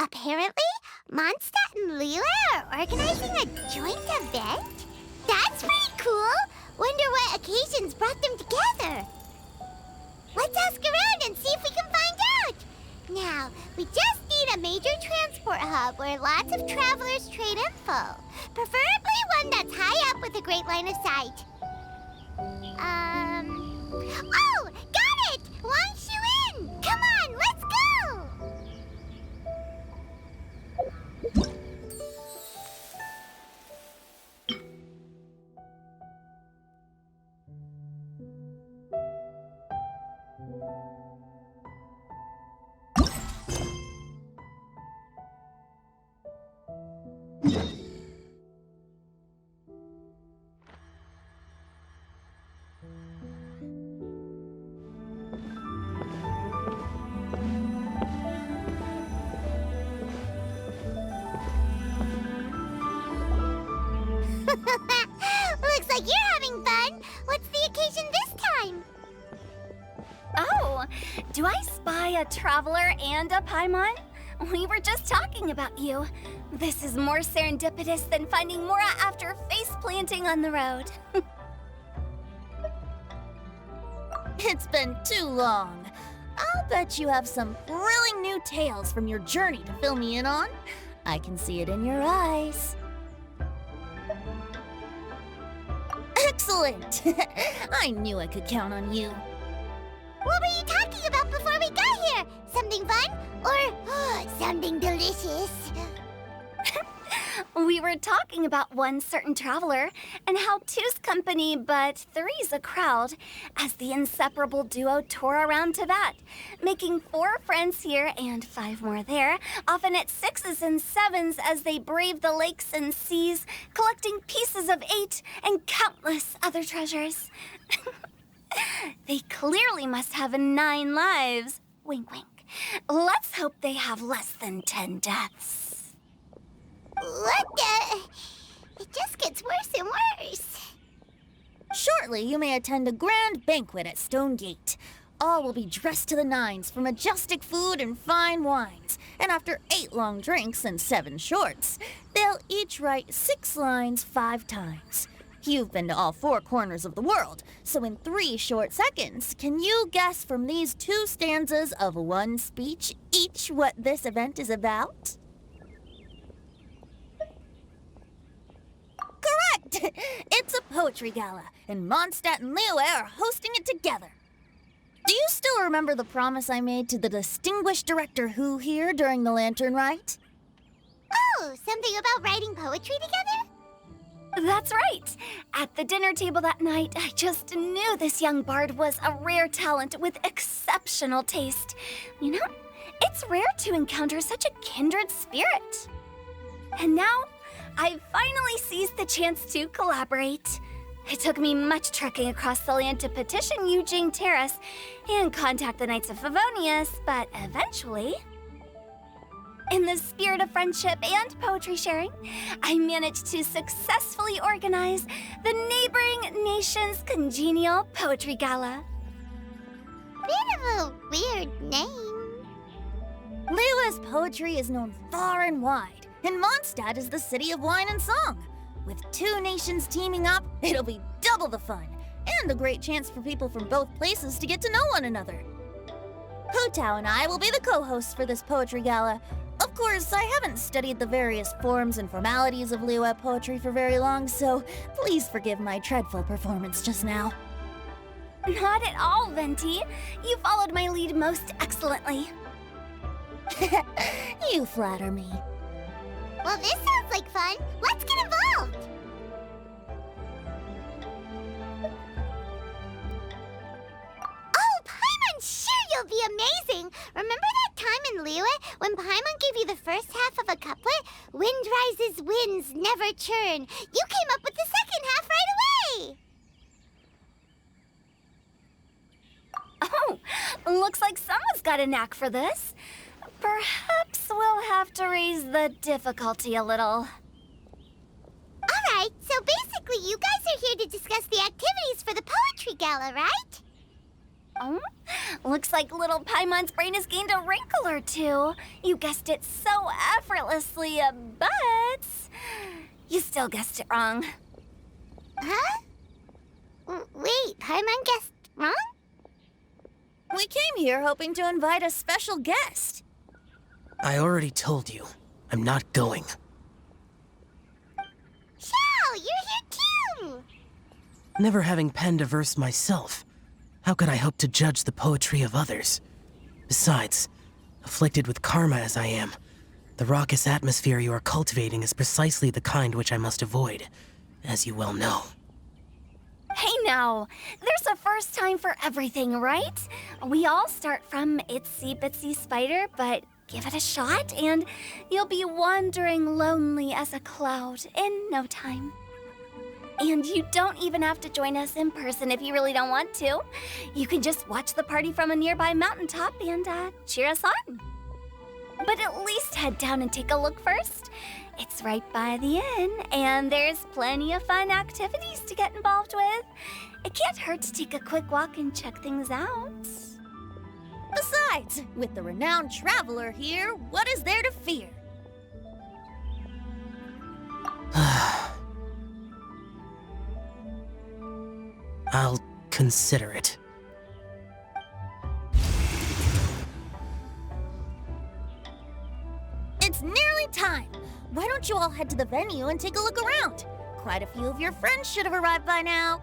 Apparently, Mondstadt and Lila are organizing a joint event? That's pretty cool! Wonder what occasions brought them together. Let's ask around and see if we can find out! Now, we just need a major transport hub where lots of travelers trade info. Preferably one that's high up with a great line of sight. Oh! Got it! Wang Shuin! Come on, let's go! Looks like you're having fun. What's the occasion this time? Oh, do I spy a traveler and a Paimon? We were just talking about you. This is more serendipitous than finding Mora after face-planting on the road. It's been too long. I'll bet you have some thrilling new tales from your journey to fill me in on. I can see it in your eyes. Excellent! I knew I could count on you. What were you talking about before we got here? Something fun? Or something delicious? We were talking about one certain traveler and how two's company but three's a crowd as the inseparable duo tour around Tibet, making 4 friends here and 5 more there, often at 6s and 7s as they brave the lakes and seas, collecting pieces of 8 and countless other treasures. They clearly must have 9 lives. Wink, wink. Let's hope they have less than 10 deaths. What the? It just gets worse and worse. Shortly, you may attend a grand banquet at Stone Gate. All will be dressed to the nines for majestic food and fine wines. And after 8 long drinks and 7 shorts, they'll each write 6 lines 5 times. You've been to all 4 corners of the world, so in 3 short seconds, can you guess from these 2 stanzas of 1 speech each what this event is about? Correct! It's a poetry gala, and Mondstadt and Liyue are hosting it together. Do you still remember the promise I made to the distinguished director Hu here during the lantern rite? Oh, something about writing poetry together? That's right. At the dinner table that night, I just knew this young bard was a rare talent with exceptional taste. You know, it's rare to encounter such a kindred spirit. And now, I've finally seized the chance to collaborate. It took me much trekking across the land to petition Eugene Terrace and contact the Knights of Favonius, but eventually, in the spirit of friendship and poetry sharing, I managed to successfully organize the neighboring nation's congenial poetry gala. Bit of a weird name. Liyue's poetry is known far and wide, and Mondstadt is the city of wine and song. With 2 nations teaming up, it'll be double the fun, and a great chance for people from both places to get to know one another. Hu Tao and I will be the co-hosts for this poetry gala. Of course, I haven't studied the various forms and formalities of Liyue poetry for very long, so please forgive my dreadful performance just now. Not at all, Venti. You followed my lead most excellently. You flatter me. Well, this sounds like fun. Let's get involved. Oh, Paimon, sure you'll be amazing. Remember that time in Liyue when Paimon gave you the first half of a couplet? Wind rises, winds never churn. You came up with the second half right away. Oh, looks like someone's got a knack for this. Perhaps we'll have to raise the difficulty a little. All right, so basically you guys are here to discuss the activities for the poetry gala, right? Oh, looks like little Paimon's brain has gained a wrinkle or two. You guessed it so effortlessly, but you still guessed it wrong. Huh? Wait, Paimon guessed wrong? We came here hoping to invite a special guest. I already told you. I'm not going. Xiao, you're here too! Never having penned a verse myself, how could I hope to judge the poetry of others? Besides, afflicted with karma as I am, the raucous atmosphere you are cultivating is precisely the kind which I must avoid, as you well know. Hey now, there's a first time for everything, right? We all start from itsy bitsy spider, but give it a shot and you'll be wandering lonely as a cloud in no time. And you don't even have to join us in person if you really don't want to. You can just watch the party from a nearby mountaintop and cheer us on. But at least head down and take a look first. It's right by the inn, and there's plenty of fun activities to get involved with. It can't hurt to take a quick walk and check things out. Besides, with the renowned traveler here, what is there to fear? I'll consider it. It's nearly time. Why don't you all head to the venue and take a look around? Quite a few of your friends should have arrived by now.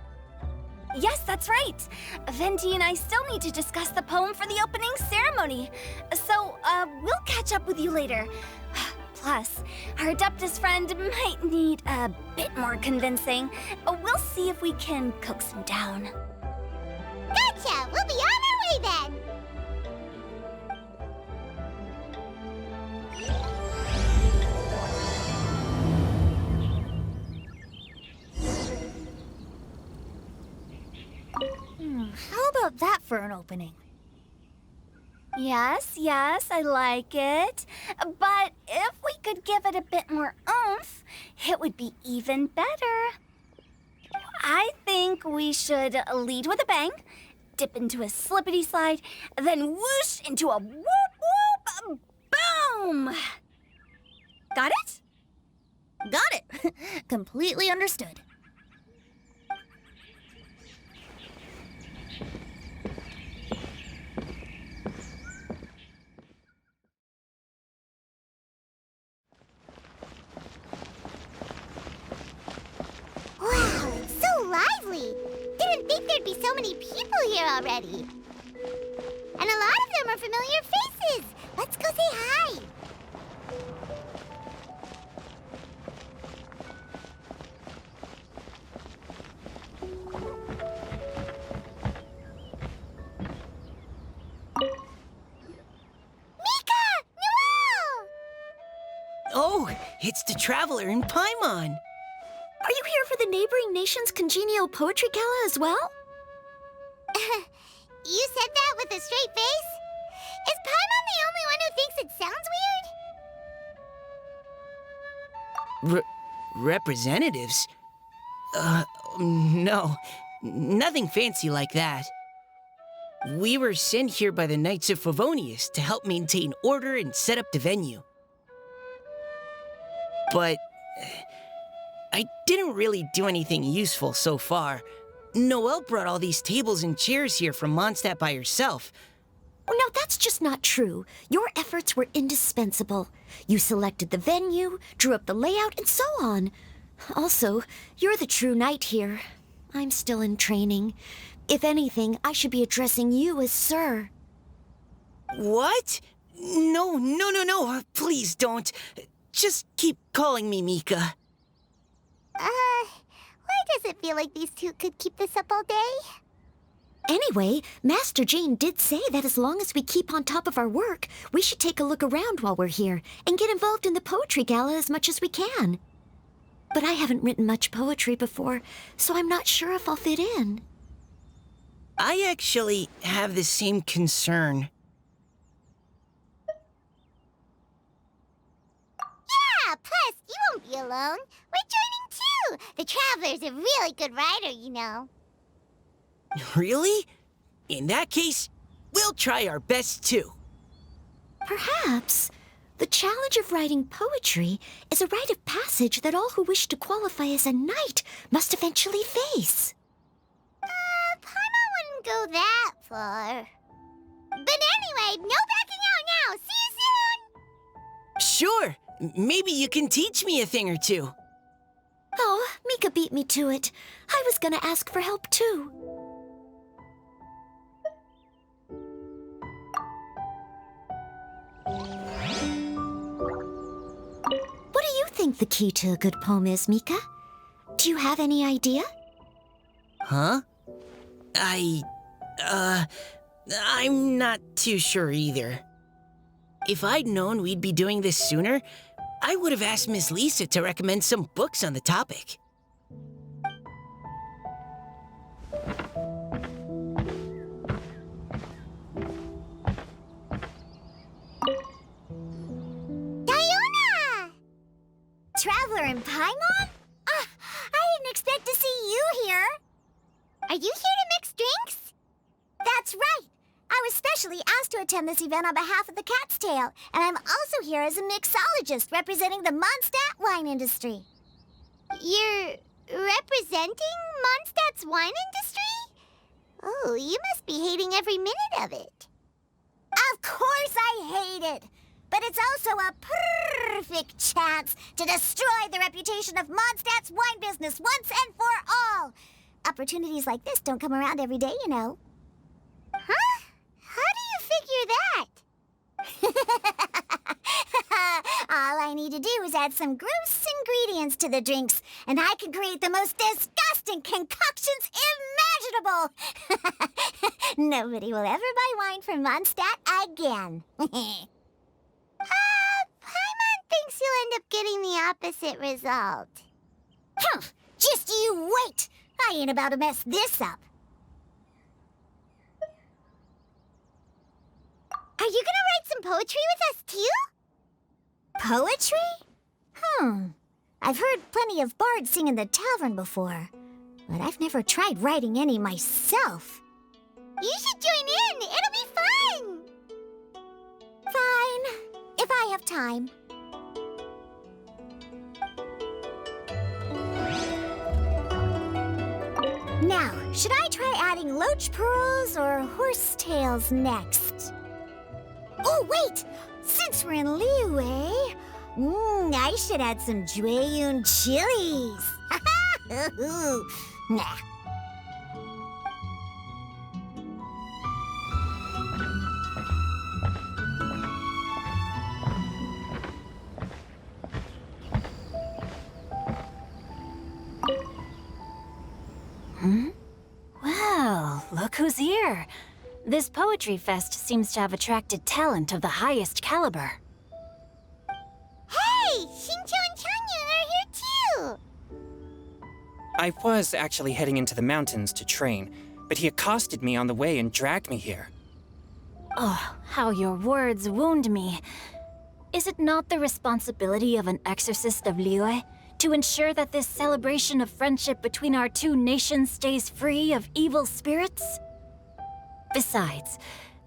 Yes, that's right. Venti and I still need to discuss the poem for the opening ceremony. So, we'll catch up with you later. Plus, our Adeptus friend might need a bit more convincing. We'll see if we can coax him down. Gotcha! We'll be on our way then! How about that for an opening? Yes, I like it. But if we could give it a bit more oomph, it would be even better. I think we should lead with a bang, dip into a slippity slide, then whoosh into a whoop whoop boom! Got it? Got it. Completely understood. Wow, it's so lively! Didn't think there'd be so many people here already. And a lot of them are familiar faces. Let's go say hi. Mika! Noel! Oh, it's the traveler in Paimon. Are you here for the neighboring nation's congenial poetry gala as well? You said that with a straight face? Is Paimon the only one who thinks it sounds weird? Representatives? No. Nothing fancy like that. We were sent here by the Knights of Favonius to help maintain order and set up the venue. But I didn't really do anything useful so far. Noelle brought all these tables and chairs here from Mondstadt by herself. Oh, no, that's just not true. Your efforts were indispensable. You selected the venue, drew up the layout, and so on. Also, you're the true knight here. I'm still in training. If anything, I should be addressing you as Sir. What? No. Please don't. Just keep calling me Mika. Why does it feel like these two could keep this up all day? Anyway, Master Jane did say that as long as we keep on top of our work, we should take a look around while we're here and get involved in the poetry gala as much as we can. But I haven't written much poetry before, so I'm not sure if I'll fit in. I actually have the same concern. Yeah, plus, you won't be alone. We're joining too. The Traveler's a really good writer, you know. Really? In that case, we'll try our best too. Perhaps the challenge of writing poetry is a rite of passage that all who wish to qualify as a knight must eventually face. Paimon wouldn't go that far. But anyway, no backing out now. See you soon! Sure, maybe you can teach me a thing or two. Oh, Mika beat me to it. I was gonna ask for help too. What do you think the key to a good poem is, Mika? Do you have any idea? Huh? I'm not too sure either. If I'd known we'd be doing this sooner, I would have asked Miss Lisa to recommend some books on the topic. Diona! Traveler in Paimon? I didn't expect to see you here. Are you here to mix drinks? That's right. I was specially asked to attend this event on behalf of the Cat's Tail, and I'm also here as a mixologist representing the Mondstadt wine industry. You're representing Mondstadt's wine industry? Oh, you must be hating every minute of it. Of course I hate it, but it's also a perfect chance to destroy the reputation of Mondstadt's wine business once and for all. Opportunities like this don't come around every day, you know. Huh? How do you figure that? All I need to do is add some gross ingredients to the drinks, and I can create the most disgusting concoctions imaginable. Nobody will ever buy wine from Mondstadt again. Paimon thinks you'll end up getting the opposite result. Just you wait. I ain't about to mess this up. Are you gonna write some poetry with us too? Poetry? I've heard plenty of bards sing in the tavern before, but I've never tried writing any myself. You should join in. It'll be fun. Fine, if I have time. Now, should I try adding loach pearls or horsetails next? Oh, wait! Since we're in Liyue, I should add some Jueyun chilies. Nah. Well, look who's here. This poetry fest seems to have attracted talent of the highest caliber. Hey, Xingqiu and Changyun are here too. I was actually heading into the mountains to train, but he accosted me on the way and dragged me here. Oh, how your words wound me. Is it not the responsibility of an exorcist of Liyue to ensure that this celebration of friendship between our two nations stays free of evil spirits? Besides,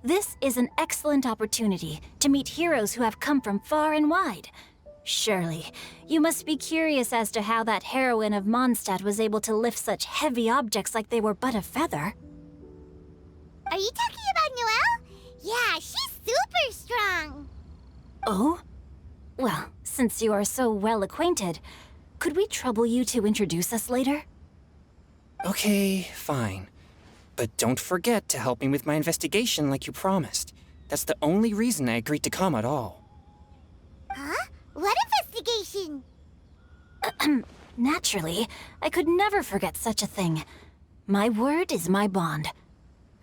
this is an excellent opportunity to meet heroes who have come from far and wide. Surely, you must be curious as to how that heroine of Mondstadt was able to lift such heavy objects like they were but a feather. Are you talking about Noelle? Yeah, she's super strong. Oh? Well, since you are so well acquainted, could we trouble you to introduce us later? Okay, fine. But don't forget to help me with my investigation like you promised. That's the only reason I agreed to come at all. Huh? What investigation? Naturally, I could never forget such a thing. My word is my bond.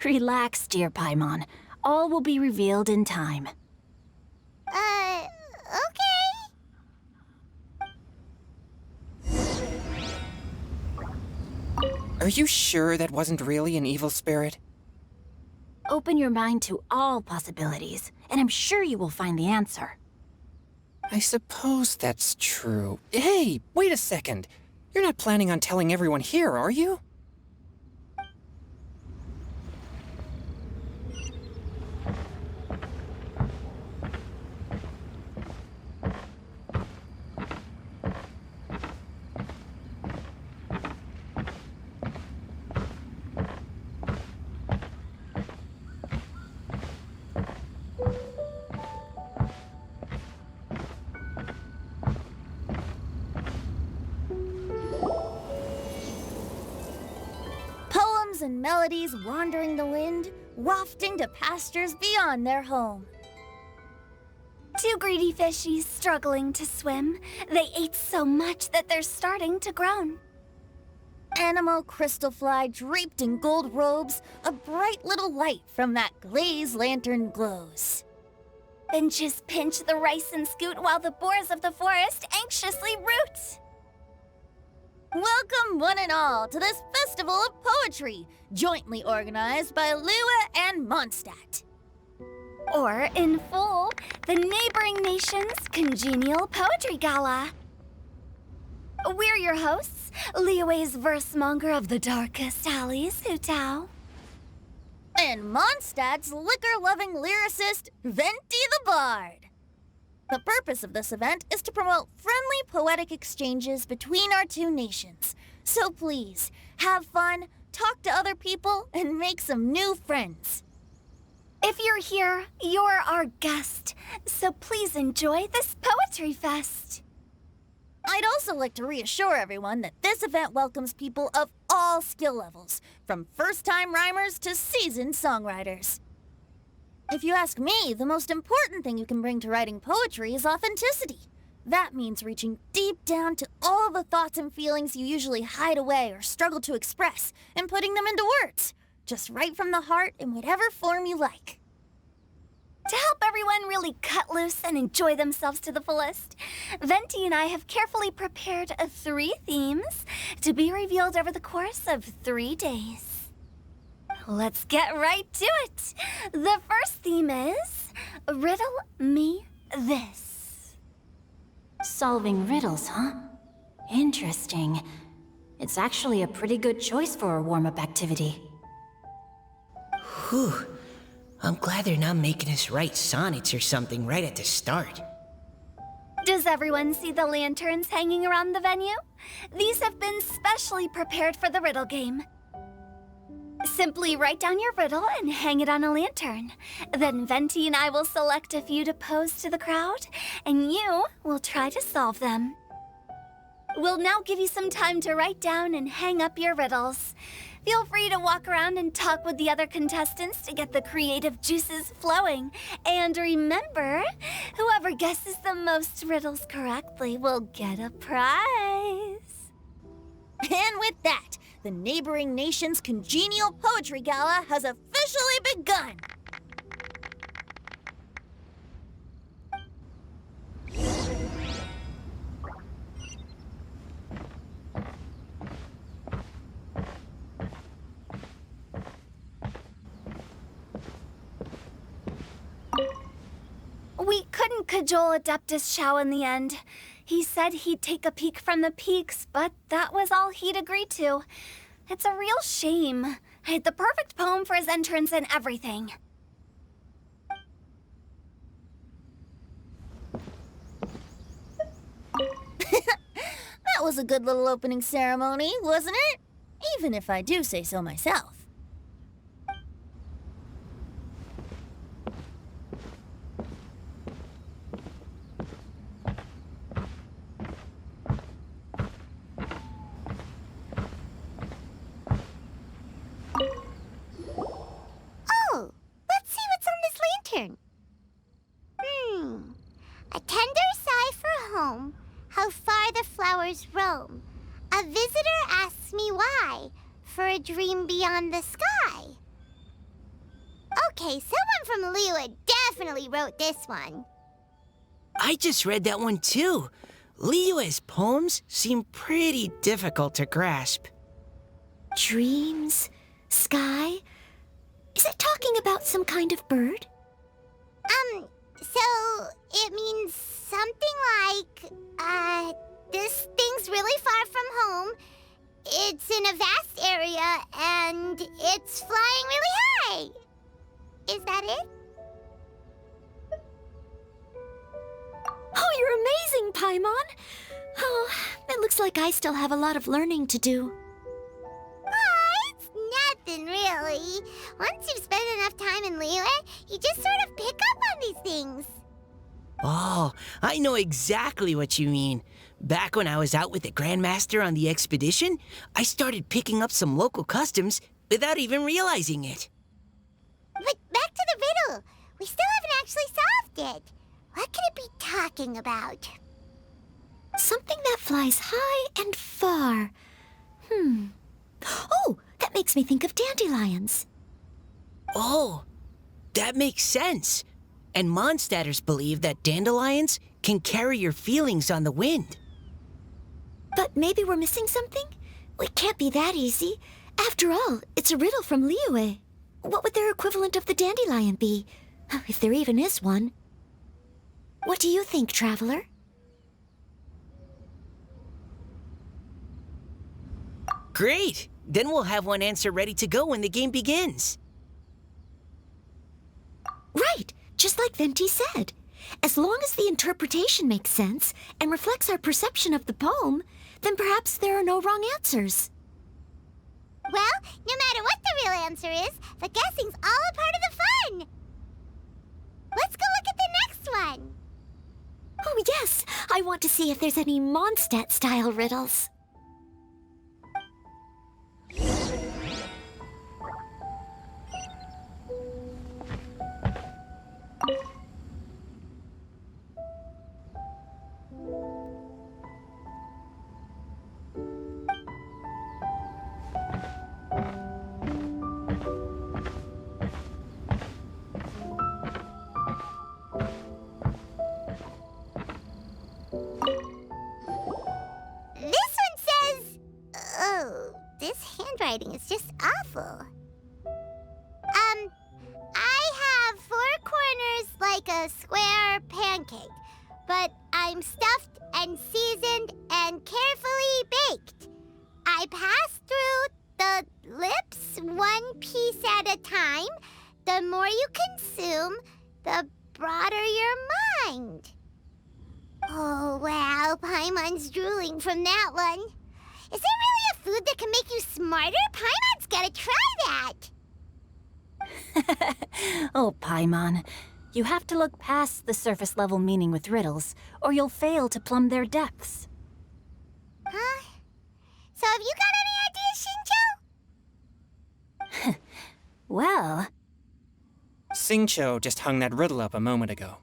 Relax, dear Paimon. All will be revealed in time. Okay. Are you sure that wasn't really an evil spirit? Open your mind to all possibilities, and I'm sure you will find the answer. I suppose that's true. Hey, wait a second. You're not planning on telling everyone here, are you? songs and melodies wandering the wind, wafting to pastures beyond their home. Two greedy fishies struggling to swim. They ate so much that they're starting to groan. Animal crystal fly draped in gold robes, a bright little light from that glazed lantern glows. Finches pinch the rice and scoot while the boars of the forest anxiously root. Welcome, one and all, to this festival of poetry, jointly organized by Lua and Mondstadt. Or, in full, the neighboring nation's congenial poetry gala. We're your hosts, Liyue's verse-monger of the darkest alleys, Hu Tao. And Mondstadt's liquor-loving lyricist, Venti the Bard. The purpose of this event is to promote friendly poetic exchanges between our two nations. So please, have fun, talk to other people, and make some new friends. If you're here, you're our guest, so please enjoy this poetry fest. I'd also like to reassure everyone that this event welcomes people of all skill levels, from first-time rhymers to seasoned songwriters. If you ask me, the most important thing you can bring to writing poetry is authenticity. That means reaching deep down to all the thoughts and feelings you usually hide away or struggle to express, and putting them into words, just right from the heart in whatever form you like. To help everyone really cut loose and enjoy themselves to the fullest, Venti and I have carefully prepared 3 themes to be revealed over the course of 3 days. Let's get right to it. The first theme is Riddle Me This. Solving riddles, huh? Interesting. It's actually a pretty good choice for a warm-up activity. Whew. I'm glad they're not making us write sonnets or something right at the start. Does everyone see the lanterns hanging around the venue? These have been specially prepared for the riddle game. Simply write down your riddle and hang it on a lantern. Then Venti and I will select a few to pose to the crowd, and you will try to solve them. We'll now give you some time to write down and hang up your riddles. Feel free to walk around and talk with the other contestants to get the creative juices flowing. And remember, whoever guesses the most riddles correctly will get a prize. And with that, the neighboring nation's congenial poetry gala has officially begun. We couldn't cajole Adeptus Xiao in the end. He said he'd take a peek from the peaks, but that was all he'd agreed to. It's a real shame. I had the perfect poem for his entrance and everything. That was a good little opening ceremony, wasn't it? Even if I do say so myself. Oh, let's see what's on this lantern. A tender sigh for home, how far the flowers roam. A visitor asks me why, for a dream beyond the sky. Okay, someone from Liyue definitely wrote this one. I just read that one too. Liyue's poems seem pretty difficult to grasp. Dreams? Sky? Is it talking about some kind of bird? So it means something like, this thing's really far from home. It's in a vast area, and it's flying really high. Is that it? Oh, you're amazing, Paimon! Oh, it looks like I still have a lot of learning to do. It's nothing, really. Once you've spent enough time in Liyue, you just sort of pick up on these things. Oh, I know exactly what you mean. Back when I was out with the Grandmaster on the expedition, I started picking up some local customs without even realizing it. But back to the riddle. We still haven't actually solved it. What could it be talking about? Something that flies high and far. Oh, that makes me think of dandelions. Oh, that makes sense. And Mondstadters believe that dandelions can carry your feelings on the wind. But maybe we're missing something? It can't be that easy. After all, it's a riddle from Liyue. What would their equivalent of the dandelion be? If there even is one. What do you think, Traveler? Great! Then we'll have one answer ready to go when the game begins. Right, just like Venti said. As long as the interpretation makes sense and reflects our perception of the poem, then perhaps there are no wrong answers. Well, no matter what the real answer is, the guessing's all a part of the fun. Let's go look at the next one. Oh yes, I want to see if there's any Mondstadt-style riddles. This one says... Oh, this handwriting is just awful. I have 4 corners like a square pancake, but I'm stuffed and seasoned and carefully baked. I pass through the lips 1 piece at a time. The more you consume, the broader your mind. Oh, wow, Paimon's drooling from that one. Is there really a food that can make you smarter? Paimon's gotta try that! Oh, Paimon. You have to look past the surface-level meaning with riddles, or you'll fail to plumb their depths. Huh? So have you got any ideas, Shinjo? Well, Xingqiu just hung that riddle up a moment ago.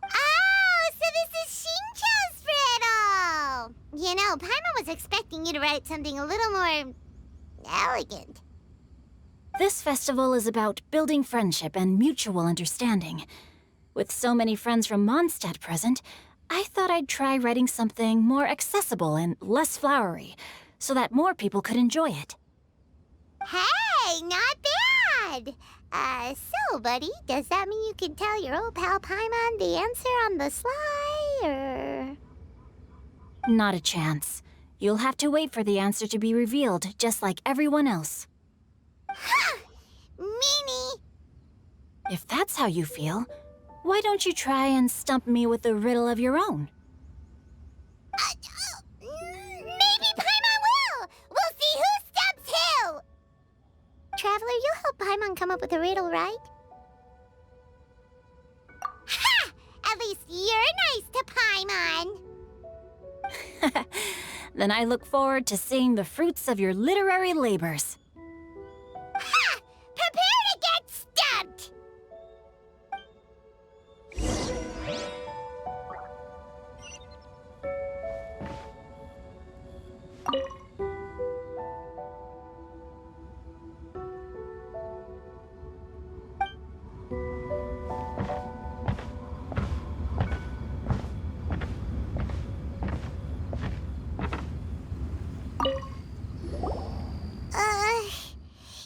Oh, so this is Shinjo's riddle! You know, Paimon was expecting you to write something a little more... elegant. this festival is about building friendship and mutual understanding. With so many friends from Mondstadt present, I thought I'd try writing something more accessible and less flowery, so that more people could enjoy it. Hey, not bad! So, buddy, does that mean you can tell your old pal Paimon the answer on the sly, or...? Not a chance. You'll have to wait for the answer to be revealed, just like everyone else. Meanie! If that's how you feel, why don't you try and stump me with a riddle of your own? Maybe Paimon will! We'll see who stumps who! Traveler, you'll help Paimon come up with a riddle, right? Ha! At least you're nice to Paimon! Then I look forward to seeing the fruits of your literary labors. Ha! Prepare to get stumped!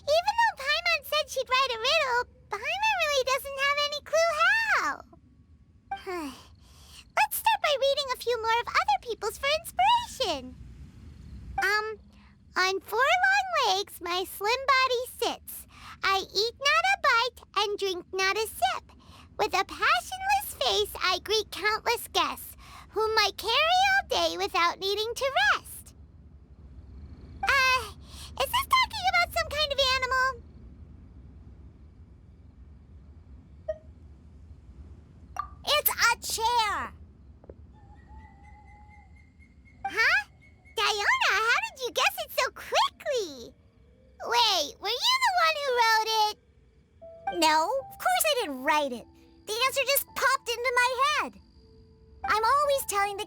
Even though Paimon said she'd write a riddle, Paimon really doesn't have any clue how. Let's start by reading a few more of other people's for inspiration. On 4 long legs my slim body sits. I eat not a bite and drink not a sip. With a passionless face I greet countless guests, whom I carry all day without needing to rest. Is this talking about some kind of animal? It's a chair! Huh? Diona, how did you guess it so quickly? Wait,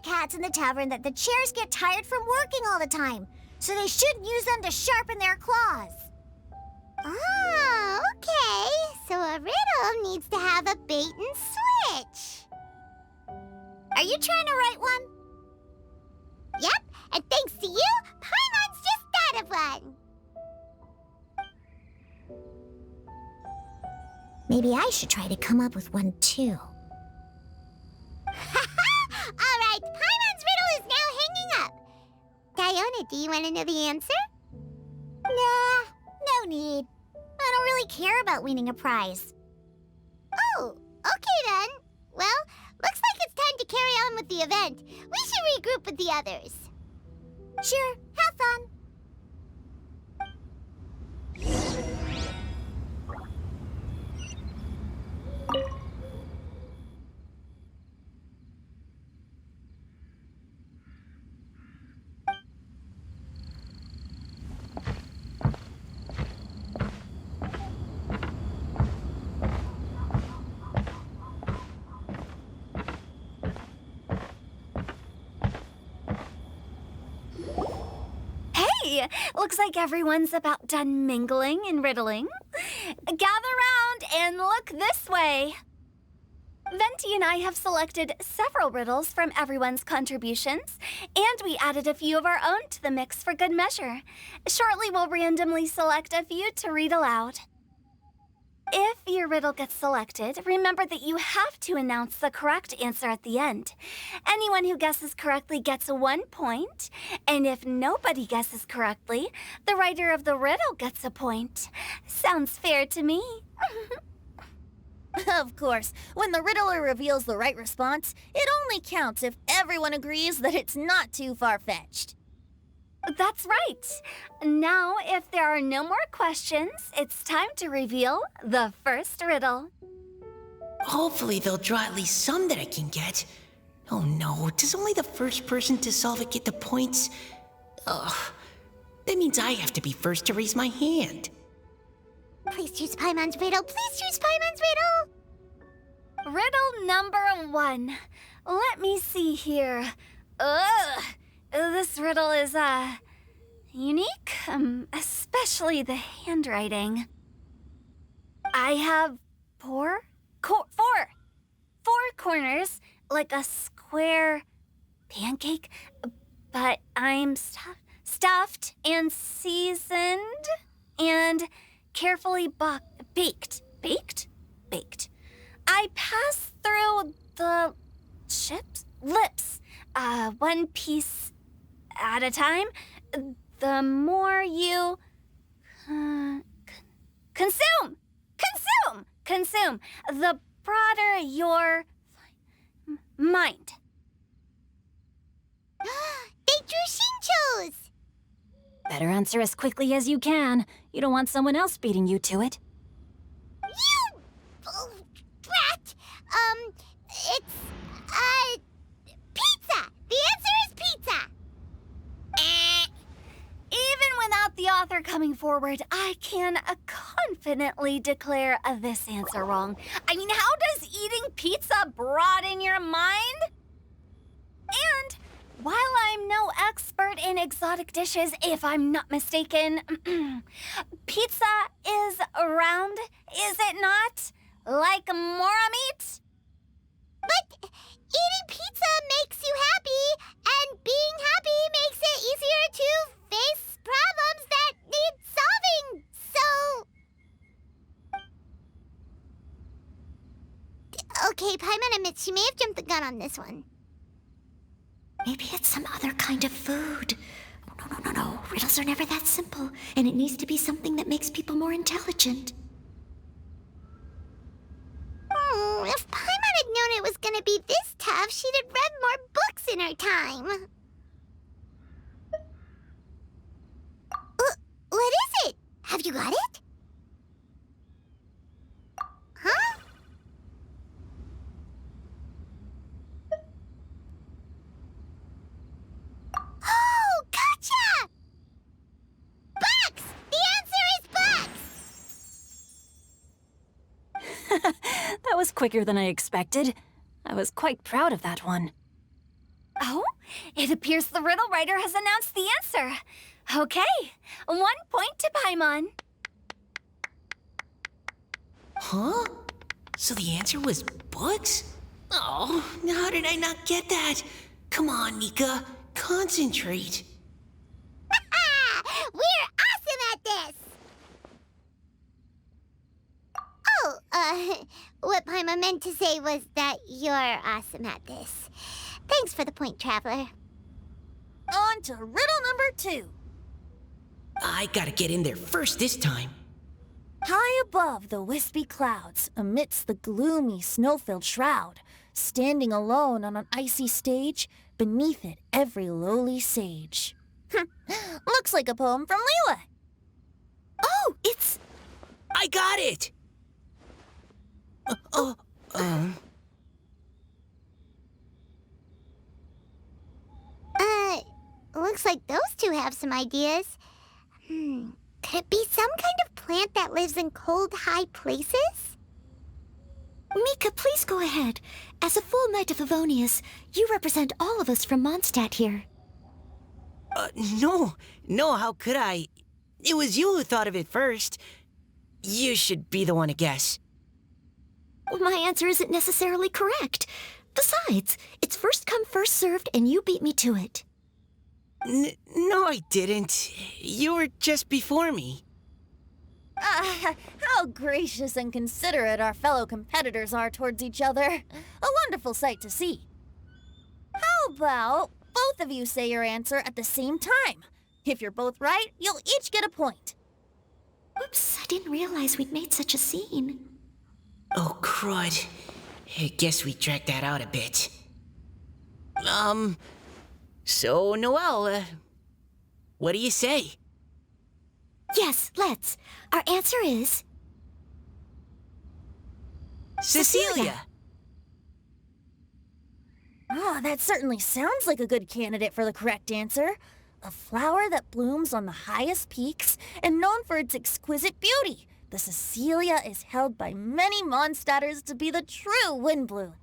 cats in the tavern that the chairs get tired from working all the time, so they shouldn't use them to sharpen their claws. Oh, okay. So a riddle needs to have a bait and switch. Are you trying to write one? Yep, and thanks to you, Paimon's just thought of one. Maybe I should try to come up with one too. All right, Paimon's riddle is now hanging up. Diona, do you want to know the answer? Nah, no need. I don't really care about winning a prize. Oh, okay then. Well, looks like it's time to carry on with the event. We should regroup with the others. Sure, have fun. Hey, looks like everyone's about done mingling and riddling. Gather round and look this way. Venti and I have selected several riddles from everyone's contributions, and we added a few of our own to the mix for good measure. Shortly, we'll randomly select a few to read aloud. If your riddle gets selected, remember that you have to announce the correct answer at the end. Anyone who guesses correctly gets 1 point, and if nobody guesses correctly, the writer of the riddle gets a point. Sounds fair to me. Of course, when the riddler reveals the right response, it only counts if everyone agrees that it's not too far-fetched. That's right. Now, if there are no more questions, it's time to reveal the first riddle. Hopefully they'll draw at least some that I can get. Oh no, does only the first person to solve it get the points? Ugh, that means I have to be first to raise my hand. Please choose Paimon's riddle. Please choose Paimon's riddle. Riddle number 1. Let me see here. Ugh. This riddle is, unique, especially the handwriting. I have four corners, like a square pancake, but I'm stuffed and seasoned and carefully baked. I pass through the lips, one piece at a time. The more you consume, the broader your mind. They drew Shinchos! Better answer as quickly as you can. You don't want someone else beating you to it. You brat! It's, pizza! The answer is pizza! Even without the author coming forward, I can confidently declare this answer wrong. I mean, how does eating pizza broaden your mind? And while I'm no expert in exotic dishes, if I'm not mistaken, pizza is round, is it not? Like mora meat? But eating pizza makes you happy, and being happy makes it easier to face problems that need solving, so... Okay, Paimon admits she may have jumped the gun on this one. Maybe it's some other kind of food. No. Riddles are never that simple, and it needs to be something that makes people more intelligent. If Paimon had known it was gonna be this tough, she'd have read more books in her time. What is it? Have you got it? Huh? Oh, gotcha! Bucks! The answer is bucks! That was quicker than I expected. I was quite proud of that one. Oh, it appears the riddle writer has announced the answer. Okay, 1 point to Paimon. Huh? So the answer was books? Oh, how did I not get that? Come on, Nika. Concentrate. We're awesome at this! Oh, what Paimon meant to say was that you're awesome at this. Thanks for the point, Traveler. On to riddle number 2. I gotta get in there first this time. High above the wispy clouds, amidst the gloomy snow-filled shroud, standing alone on an icy stage, beneath it every lowly sage. Looks like a poem from Liyue. Oh, it's... I got it! Looks like those two have some ideas. Could it be some kind of plant that lives in cold, high places? Mika, please go ahead. As a full Knight of Favonius, you represent all of us from Mondstadt here. No, how could I? It was you who thought of it first. You should be the one to guess. My answer isn't necessarily correct. Besides, it's first come, first served, and you beat me to it. No, I didn't. You were just before me. How gracious and considerate our fellow competitors are towards each other. A wonderful sight to see. How about both of you say your answer at the same time? If you're both right, you'll each get a point. Oops, I didn't realize we'd made such a scene. Oh, crud. I guess we dragged that out a bit. So, Noelle, what do you say? Yes, let's. Our answer is... Cecilia! Oh, that certainly sounds like a good candidate for the correct answer. A flower that blooms on the highest peaks and known for its exquisite beauty. The Cecilia is held by many Mondstadters to be the true windbloom.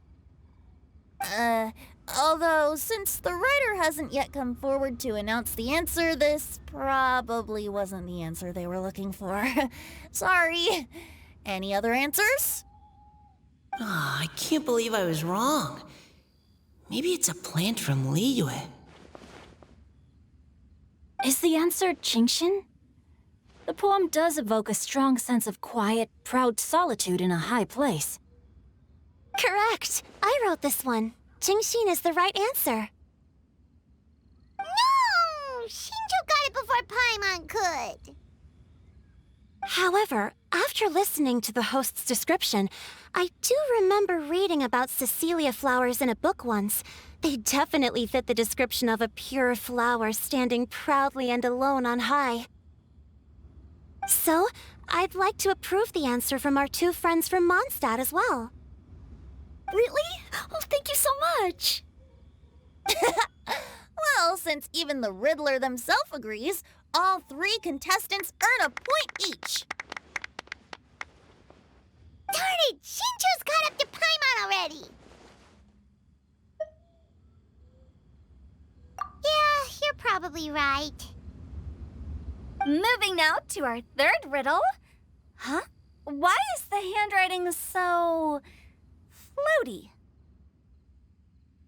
Although, since the writer hasn't yet come forward to announce the answer, this probably wasn't the answer they were looking for. Sorry. Any other answers? I can't believe I was wrong. Maybe it's a plant from Liyue. Is the answer Jingshin? The poem does evoke a strong sense of quiet, proud solitude in a high place. Correct. I wrote this one. Jingshin is the right answer. No! Shinjo got it before Paimon could. However, after listening to the host's description, I do remember reading about Cecilia flowers in a book once. They definitely fit the description of a pure flower standing proudly and alone on high. So, I'd like to approve the answer from our two friends from Mondstadt as well. Really? Oh, thank you so much! Well, since even the Riddler themselves agrees, all 3 contestants earn a point each. Darn it! Shinjo's caught up to Paimon already! Yeah, you're probably right. Moving now to our third riddle. Huh? Why is the handwriting so... floaty?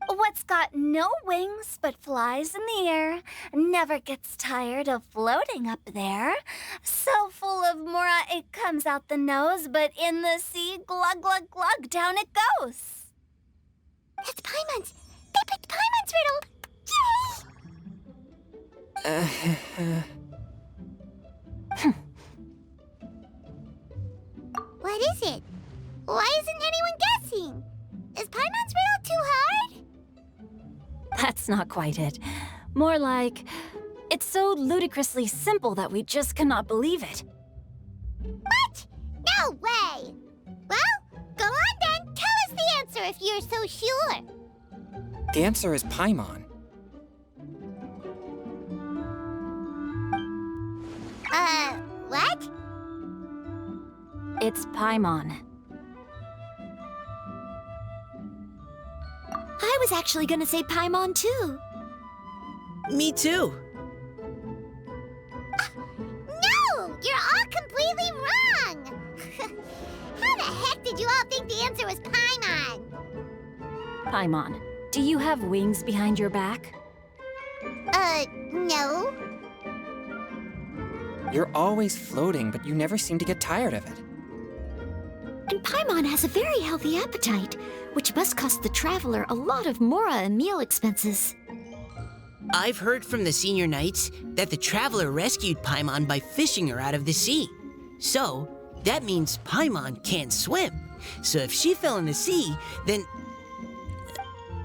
What's got no wings but flies in the air, never gets tired of floating up there, so full of mora it comes out the nose, but in the sea, glug, glug, glug, down it goes. That's Paimon's! They picked Paimon's riddle! Yay! What is it? Why isn't anyone guessing? Is Paimon's riddle too hard? That's not quite it. More like, it's so ludicrously simple that we just cannot believe it. What? No way! Well, go on then. Tell us the answer if you're so sure. The answer is Paimon. What? It's Paimon. I was was actually gonna say Paimon too. Me too. No! You're all completely wrong! How the heck did you all think the answer was Paimon? Paimon, do you have wings behind your back? No. You're always floating, but you never seem to get tired of it. And Paimon has a very healthy appetite, which must cost the traveler a lot of mora and meal expenses. I've heard from the senior knights that the traveler rescued Paimon by fishing her out of the sea. So, that means Paimon can't swim. So if she fell in the sea, then...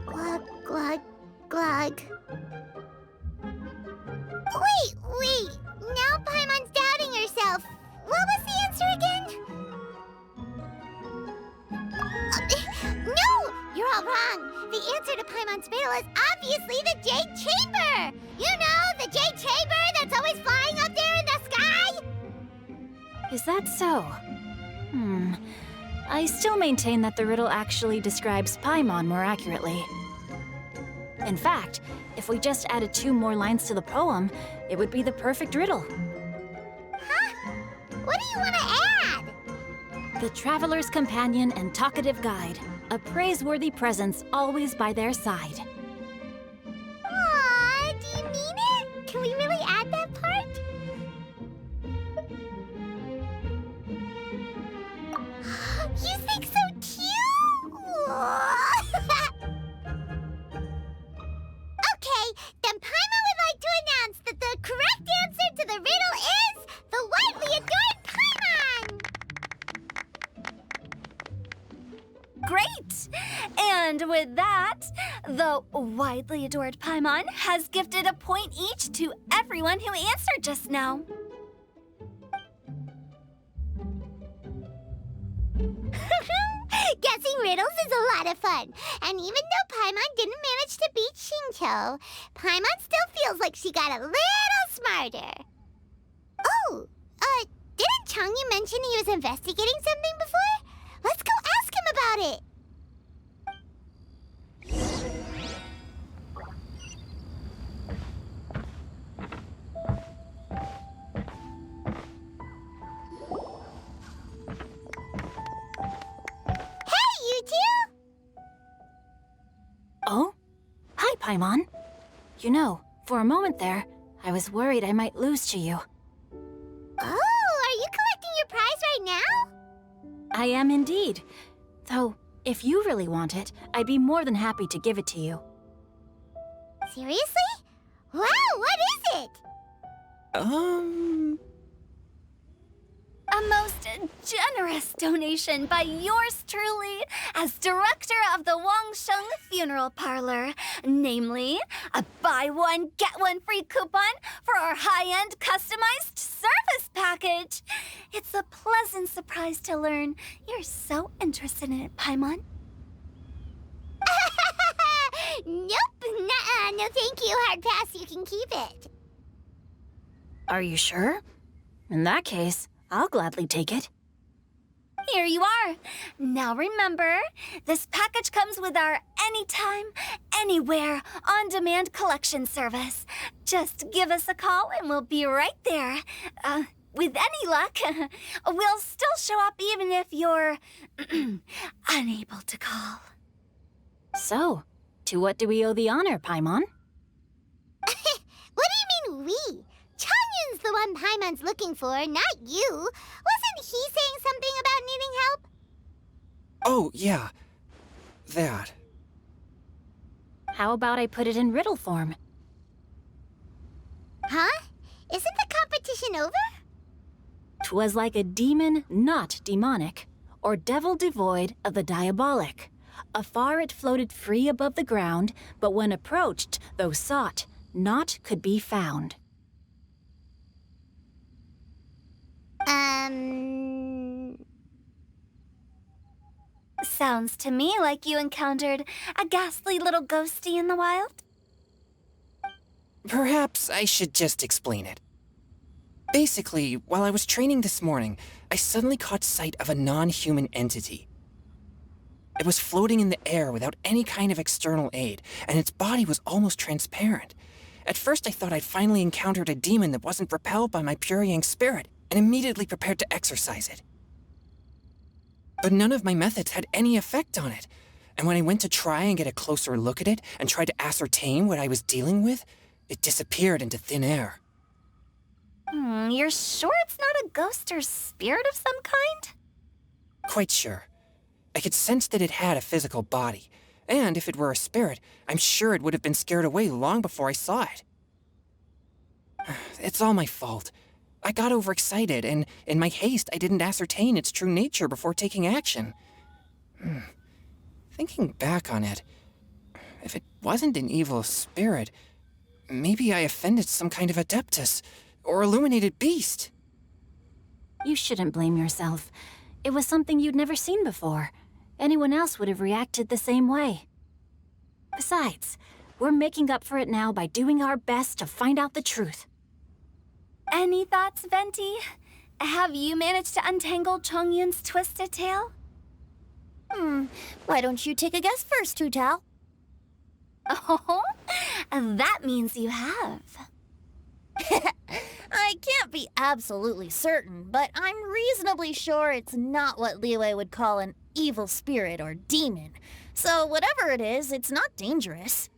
Glug, glug, glug. Wait. Now Paimon's doubting herself. What was the answer again? No! You're all wrong. The answer to Paimon's riddle is obviously the Jade Chamber! You know, the Jade Chamber that's always flying up there in the sky? Is that so? I still maintain that the riddle actually describes Paimon more accurately. In fact, if we just added 2 more lines to the poem, it would be the perfect riddle. Huh? What do you want to add? The traveler's companion and talkative guide, a praiseworthy presence always by their side. Aw, do you mean it? Can we really add that part? You think so too? Okay, then Paimon would like to announce that the correct answer to the riddle is the widely adored Paimon! Great! And with that, the widely adored Paimon has gifted a point each to everyone who answered just now. Guessing riddles is a lot of fun. And even though Paimon didn't manage to beat Shinto, Paimon still feels like she got a little smarter. Oh, didn't Changyu mention he was investigating something before? Let's go ask him about it. Oh? Hi, Paimon. You know, for a moment there, I was worried I might lose to you. Oh, are you collecting your prize right now? I am indeed. Though, if you really want it, I'd be more than happy to give it to you. Seriously? Wow, what is it? A most generous donation by yours truly as director of the Wangsheng Funeral Parlor. Namely, a buy one, get one free coupon for our high-end customized service package. It's a pleasant surprise to learn you're so interested in it, Paimon. Nope, nuh-uh, no thank you, hard pass, you can keep it. Are you sure? In that case, I'll gladly take it. Here you are. Now remember, this package comes with our anytime, anywhere, on-demand collection service. Just give us a call and we'll be right there. With any luck, we'll still show up even if you're unable to call. So, to what do we owe the honor, Paimon? What do you mean, we? Changyun's the one Paimon's looking for, not you. Wasn't he saying something about needing help? Oh, yeah. That. How about I put it in riddle form? Huh? Isn't the competition over? 'Twas like a demon not demonic, or devil devoid of the diabolic. Afar it floated free above the ground, but when approached, though sought, naught could be found. Sounds to me like you encountered a ghastly little ghosty in the wild. Perhaps I should just explain it. Basically, while I was training this morning, I suddenly caught sight of a non-human entity. It was floating in the air without any kind of external aid, and its body was almost transparent. At first I thought I'd finally encountered a demon that wasn't repelled by my pure yang spirit, and immediately prepared to exorcise it. But none of my methods had any effect on it, and when I went to try and get a closer look at it and tried to ascertain what I was dealing with, it disappeared into thin air. You're sure it's not a ghost or spirit of some kind? Quite sure. I could sense that it had a physical body, and if it were a spirit, I'm sure it would have been scared away long before I saw it. It's all my fault. I got overexcited, and in my haste, I didn't ascertain its true nature before taking action. Thinking back on it, if it wasn't an evil spirit, maybe I offended some kind of adeptus or illuminated beast. You shouldn't blame yourself. It was something you'd never seen before. Anyone else would have reacted the same way. Besides, we're making up for it now by doing our best to find out the truth. Any thoughts, Venti? Have you managed to untangle Chongyun's twisted tail? Why don't you take a guess first, Hu Tao? Oh, that means you have. I can't be absolutely certain, but I'm reasonably sure it's not what Liyue would call an evil spirit or demon. So whatever it is, it's not dangerous.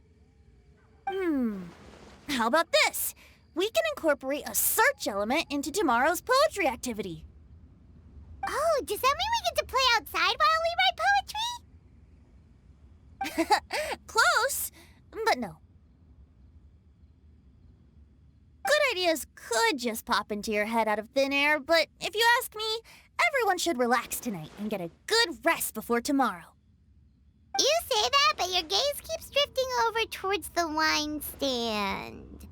How about this? We can incorporate a search element into tomorrow's poetry activity. Oh, does that mean we get to play outside while we write poetry? Close, but no. Good ideas could just pop into your head out of thin air, but if you ask me, everyone should relax tonight and get a good rest before tomorrow. You say that, but your gaze keeps drifting over towards the wine stand.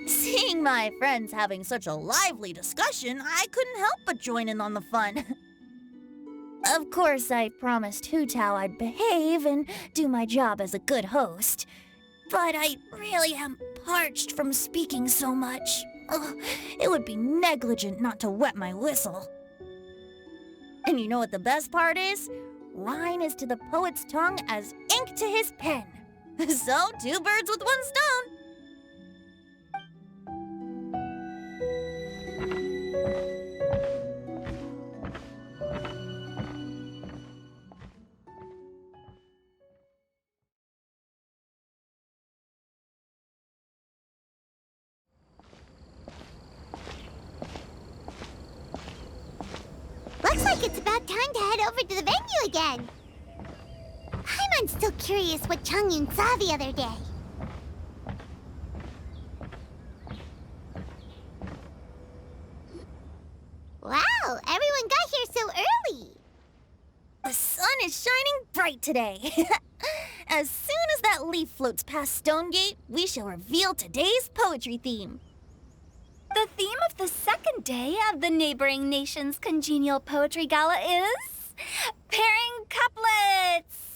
Seeing my friends having such a lively discussion, I couldn't help but join in on the fun. Of course, I promised Hu Tao I'd behave and do my job as a good host. But I really am parched from speaking so much. Ugh, it would be negligent not to wet my whistle. And you know what the best part is? Wine is to the poet's tongue as ink to his pen. So, 2 birds with 1 stone. Looks like it's about time to head over to the venue again. I'm still curious what Chongyun saw the other day. Wow, everyone got here so early. The sun is shining bright today. As soon as that leaf floats past Stonegate, we shall reveal today's poetry theme. The theme of the second day of the neighboring nation's congenial poetry gala is pairing couplets.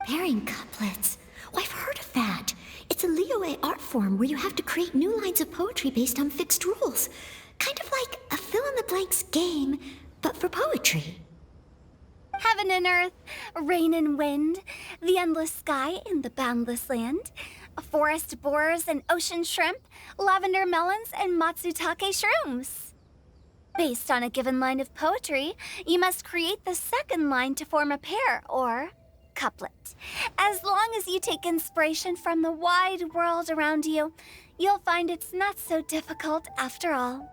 Pairing couplets? Oh, I've heard of that. It's a Liyue art form where you have to create new lines of poetry based on fixed rules. Kind of like a fill-in-the-blanks game, but for poetry. Heaven and earth, rain and wind, the endless sky and the boundless land, forest borers and ocean shrimp, lavender melons and matsutake shrooms. Based on a given line of poetry, you must create the second line to form a pair or couplet. As long as you take inspiration from the wide world around you, you'll find it's not so difficult after all.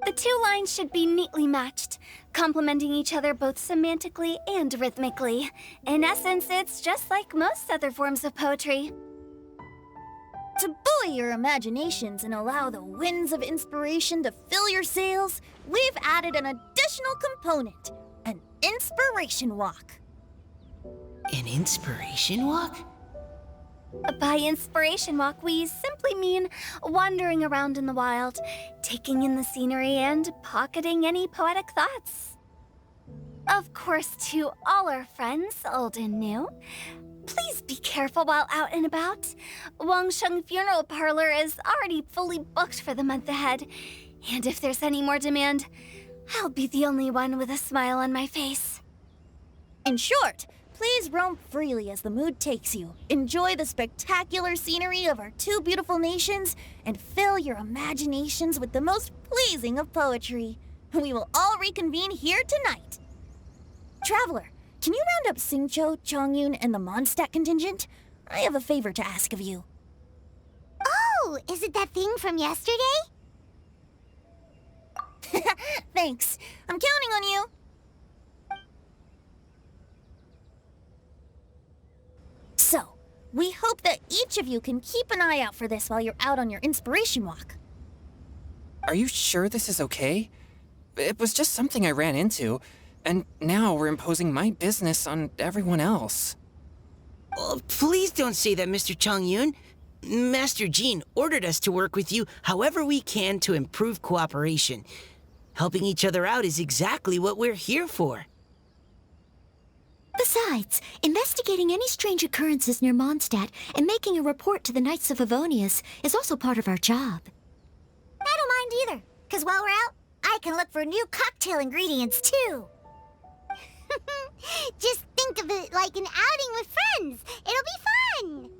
The two lines should be neatly matched, complementing each other both semantically and rhythmically. In essence, it's just like most other forms of poetry. To buoy your imaginations and allow the winds of inspiration to fill your sails, we've added an additional component, an inspiration walk. An inspiration walk? By inspiration walk, we simply mean wandering around in the wild, taking in the scenery and pocketing any poetic thoughts. Of course, to all our friends, old and new, please be careful while out and about. Wangsheng Funeral Parlor is already fully booked for the month ahead, and if there's any more demand, I'll be the only one with a smile on my face. In short, please roam freely as the mood takes you. Enjoy the spectacular scenery of our two beautiful nations and fill your imaginations with the most pleasing of poetry. We will all reconvene here tonight. Traveler, can you round up Xingqiu, Chongyun, and the Mondstadt contingent? I have a favor to ask of you. Oh, is it that thing from yesterday? Thanks. I'm counting on you. So, we hope that each of you can keep an eye out for this while you're out on your inspiration walk. Are you sure this is okay? It was just something I ran into, and now we're imposing my business on everyone else. Oh, please don't say that, Mr. Chongyun. Master Jean ordered us to work with you however we can to improve cooperation. Helping each other out is exactly what we're here for. Besides, investigating any strange occurrences near Mondstadt and making a report to the Knights of Favonius is also part of our job. I don't mind either, because while we're out, I can look for new cocktail ingredients too. Just think of it like an outing with friends. It'll be fun.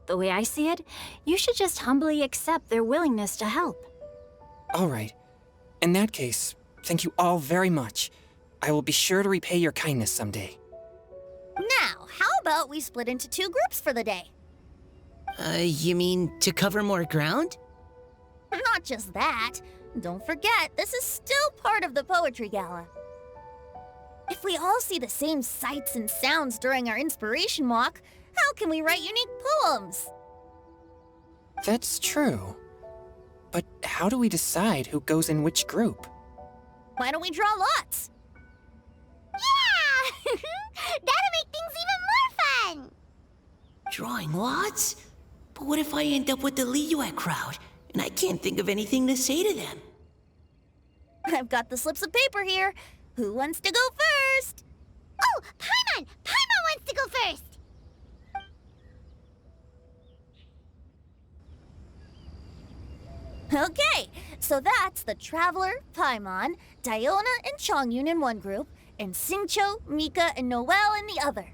The way I see it, you should just humbly accept their willingness to help. All right. In that case, thank you all very much. I will be sure to repay your kindness someday. Now, how about we split into two groups for the day? You mean to cover more ground? Not just that. Don't forget, this is still part of the Poetry Gala. If we all see the same sights and sounds during our inspiration walk, how can we write unique poems? That's true. But how do we decide who goes in which group? Why don't we draw lots? Yeah! That'll make things even more fun! Drawing lots? But what if I end up with the Liyue crowd, and I can't think of anything to say to them? I've got the slips of paper here. Who wants to go first? Oh, Paimon! Paimon wants to go first! Okay, so that's the Traveler, Paimon, Diona, and Chongyun in one group, and Xingqiu, Mika, and Noelle in the other.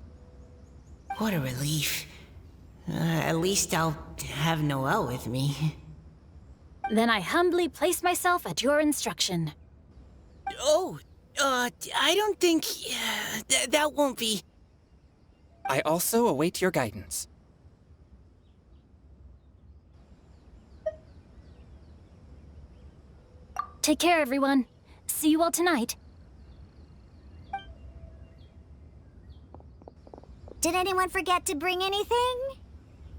What a relief. At least I'll have Noelle with me. Then I humbly place myself at your instruction. Oh, I don't think... that won't be... I also await your guidance. Take care, everyone. See you all tonight. Did anyone forget to bring anything?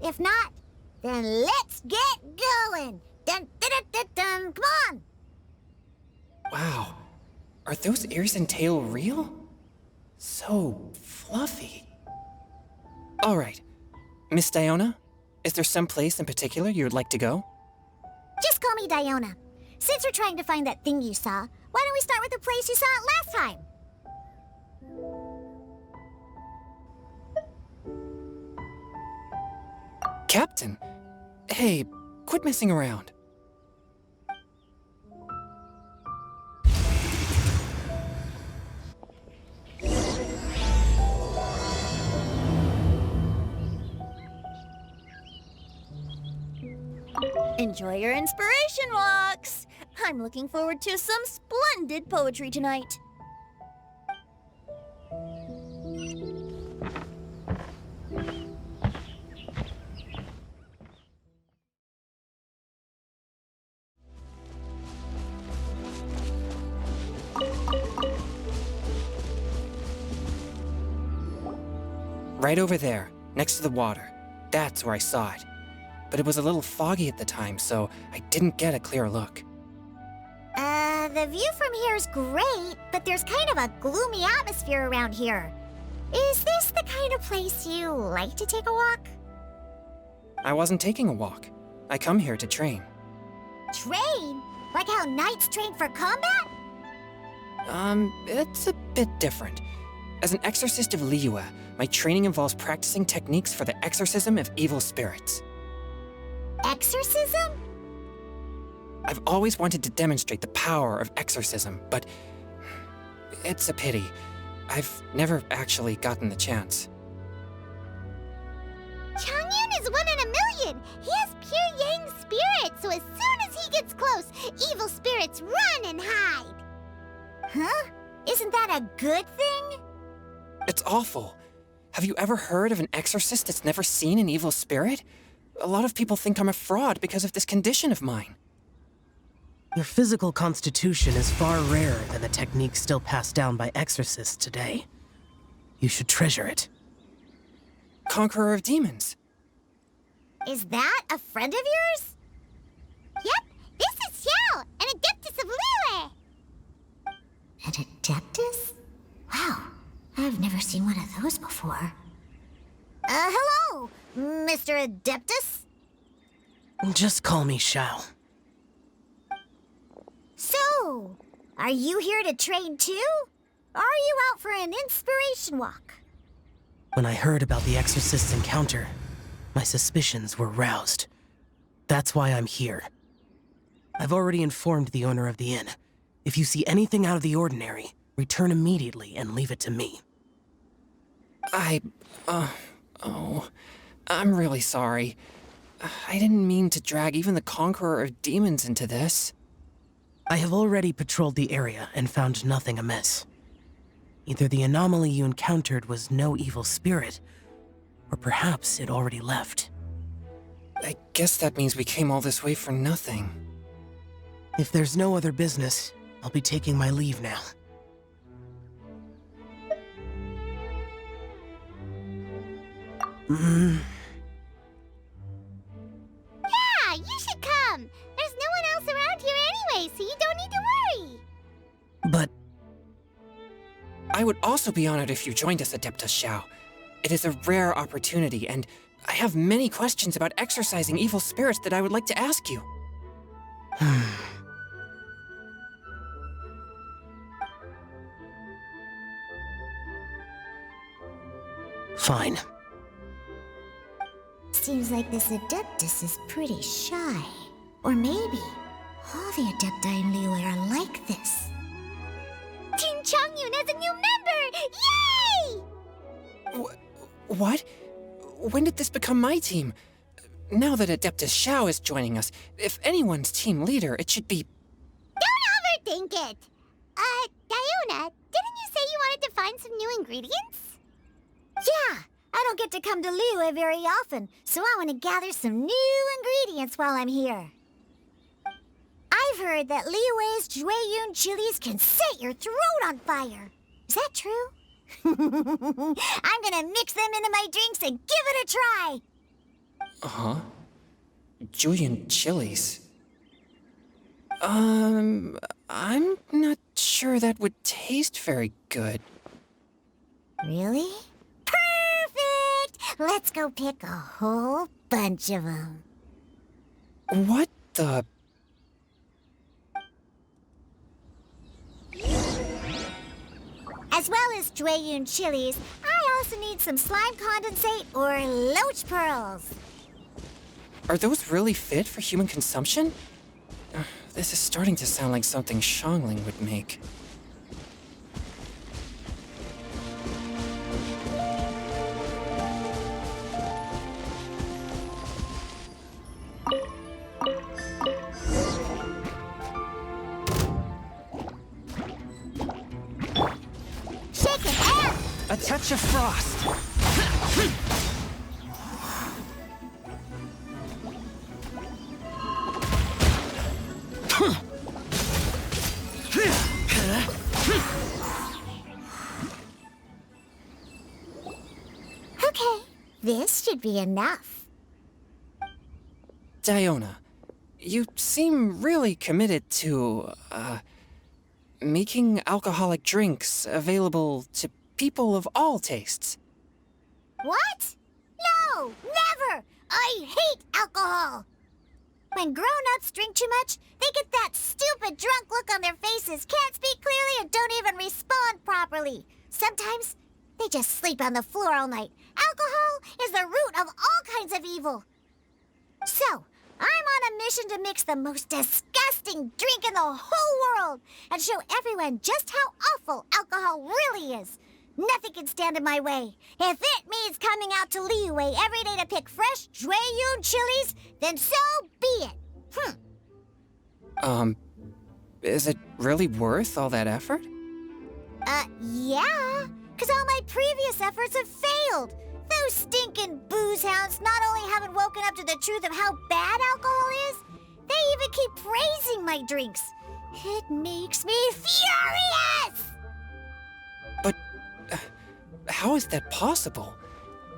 If not, then let's get going! Dun, dun, dun, dun, dun. Come on! Wow. Are those ears and tail real? So fluffy. All right. Miss Diona, is there some place in particular you would like to go? Just call me Diona. Since we're trying to find that thing you saw, why don't we start with the place you saw it last time? Captain! Hey, quit messing around. Enjoy your inspiration walks! I'm looking forward to some splendid poetry tonight. Right over there, next to the water. That's where I saw it. But it was a little foggy at the time, so I didn't get a clear look. The view from here is great, but there's kind of a gloomy atmosphere around here. Is this the kind of place you like to take a walk? I wasn't taking a walk. I come here to train. Train? Like how knights train for combat? It's a bit different. As an exorcist of Liyue, my training involves practicing techniques for the exorcism of evil spirits. Exorcism? I've always wanted to demonstrate the power of exorcism, but it's a pity. I've never actually gotten the chance. Changyun is 1 in a million! He has pure yang spirit, so as soon as he gets close, evil spirits run and hide! Huh? Isn't that a good thing? It's awful. Have you ever heard of an exorcist that's never seen an evil spirit? A lot of people think I'm a fraud because of this condition of mine. Your physical constitution is far rarer than the techniques still passed down by exorcists today. You should treasure it. Conqueror of demons. Is that a friend of yours? Yep, this is Xiao, an adeptus of Liyue! An adeptus? Wow, I've never seen one of those before. Hello, Mr. Adeptus? Just call me Xiao. So, are you here to train too? Or are you out for an inspiration walk? When I heard about the exorcist's encounter, my suspicions were roused. That's why I'm here. I've already informed the owner of the inn. If you see anything out of the ordinary, return immediately and leave it to me. I'm really sorry. I didn't mean to drag even the Conqueror of Demons into this. I have already patrolled the area and found nothing amiss. Either the anomaly you encountered was no evil spirit, or perhaps it already left. I guess that means we came all this way for nothing. If there's no other business, I'll be taking my leave now. Yeah, you should come! There's no one else around here anyway, so you don't need to worry! But I would also be honored if you joined us, Adeptus Xiao. It is a rare opportunity, and I have many questions about exorcising evil spirits that I would like to ask you. Fine. Seems like this Adeptus is pretty shy. Or maybe all the Adepti in Liyue are like this. Team Changyun has a new member! Yay! What? When did this become my team? Now that Adeptus Xiao is joining us, if anyone's team leader, it should be... Don't overthink it! Diona, didn't you say you wanted to find some new ingredients? Yeah, I don't get to come to Liyue very often, so I want to gather some new ingredients while I'm here. I've heard that Liyue's Jueyun chilies can set your throat on fire. Is that true? I'm gonna mix them into my drinks and give it a try. Huh? Julian chilies? I'm not sure that would taste very good. Really? Perfect! Let's go pick a whole bunch of them. What the... As well as Jueyun chilies, I also need some slime condensate or loach pearls. Are those really fit for human consumption? This is starting to sound like something Xiangling would make. touch of frost. Okay, this should be enough. Diona, you seem really committed to, making alcoholic drinks available to people of all tastes. What? No, never! I hate alcohol! When grown-ups drink too much, they get that stupid drunk look on their faces, can't speak clearly, and don't even respond properly. Sometimes, they just sleep on the floor all night. Alcohol is the root of all kinds of evil. So, I'm on a mission to mix the most disgusting drink in the whole world and show everyone just how awful alcohol really is. Nothing can stand in my way. If it means coming out to Liyue every day to pick fresh Jueyun chilies, then so be it. Is it really worth all that effort? Yeah. 'Cause all my previous efforts have failed. Those stinking booze hounds not only haven't woken up to the truth of how bad alcohol is, they even keep praising my drinks. It makes me furious! But how is that possible?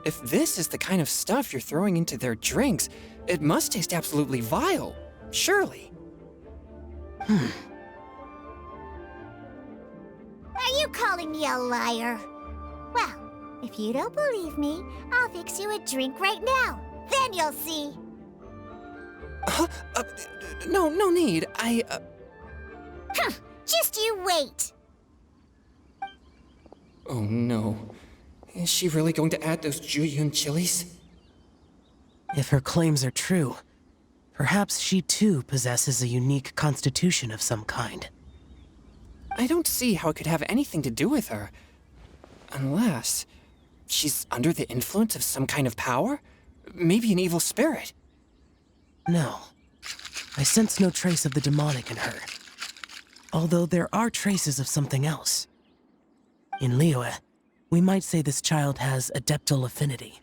If this is the kind of stuff you're throwing into their drinks, it must taste absolutely vile, surely. Are you calling me a liar? Well, if you don't believe me, I'll fix you a drink right now. Then you'll see. No need. Just you wait. Oh no. Is she really going to add those Jueyun chilies? If her claims are true, perhaps she too possesses a unique constitution of some kind. I don't see how it could have anything to do with her. Unless she's under the influence of some kind of power? Maybe an evil spirit. No. I sense no trace of the demonic in her. Although there are traces of something else. In Liyue, we might say this child has adeptal affinity.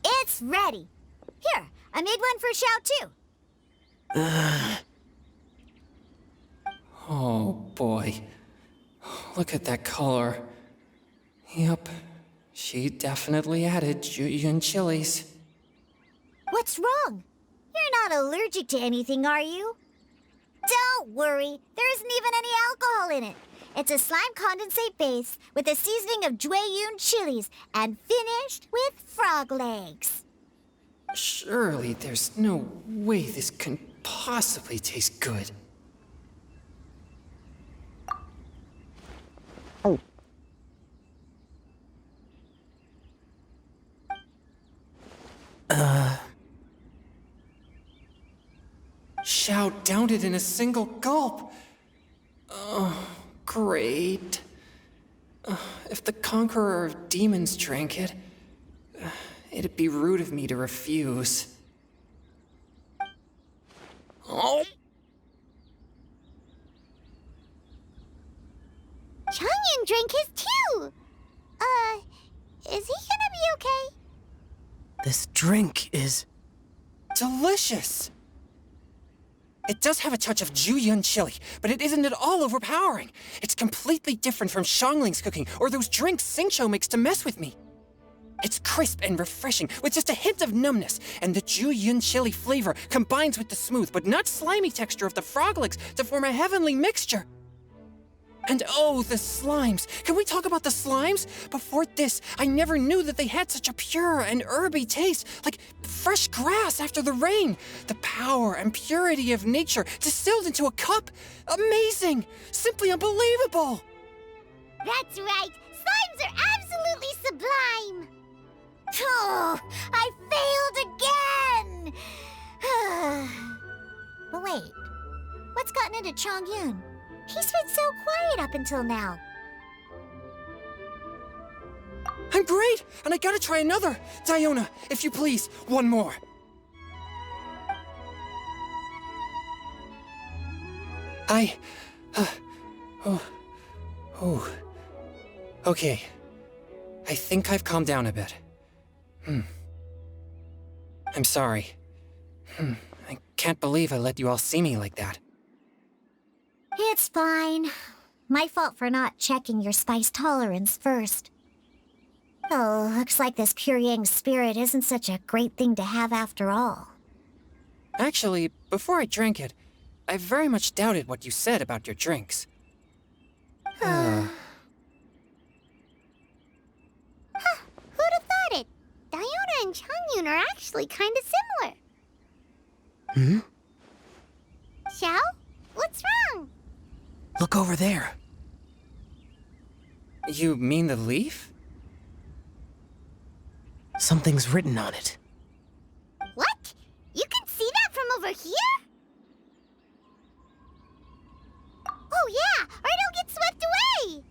It's ready. Here, I made one for Xiao too. Oh boy. Look at that color. Yep, she definitely added Jueyun chilies. What's wrong? You're not allergic to anything, are you? Don't worry, there isn't even any alcohol in it. It's a slime condensate base with a seasoning of Jueyun chilies and finished with frog legs. Surely there's no way this can possibly taste good. Xiao downed it in a single gulp. Oh, great. If the conqueror of demons drank it, it'd be rude of me to refuse. Oh! Changyan drank his too. Is he gonna be okay? This drink is... delicious! It does have a touch of Jueyun chili, but it isn't at all overpowering. It's completely different from Xiangling's cooking or those drinks Xingqiu makes to mess with me. It's crisp and refreshing, with just a hint of numbness, and the Jueyun chili flavor combines with the smooth but not slimy texture of the frog legs to form a heavenly mixture. And oh, the slimes! Can we talk about the slimes? Before this, I never knew that they had such a pure and herby taste, like fresh grass after the rain. The power and purity of nature distilled into a cup. Amazing! Simply unbelievable! That's right. Slimes are absolutely sublime. Oh, I failed again. But wait, what's gotten into Chongyun? He's been so quiet up until now. I'm great, and I gotta try another. Diona, if you please, one more. Oh. Okay. I think I've calmed down a bit. I'm sorry. I can't believe I let you all see me like that. It's fine. My fault for not checking your spice tolerance first. Oh, looks like this pure yang spirit isn't such a great thing to have after all. Actually, before I drank it, I very much doubted what you said about your drinks. Who'd have thought it? Diona and Changyun are actually kind of similar. Xiao? What's wrong? Look over there. You mean the leaf? Something's written on it. What? You can see that from over here? Oh yeah, or it'll get swept away!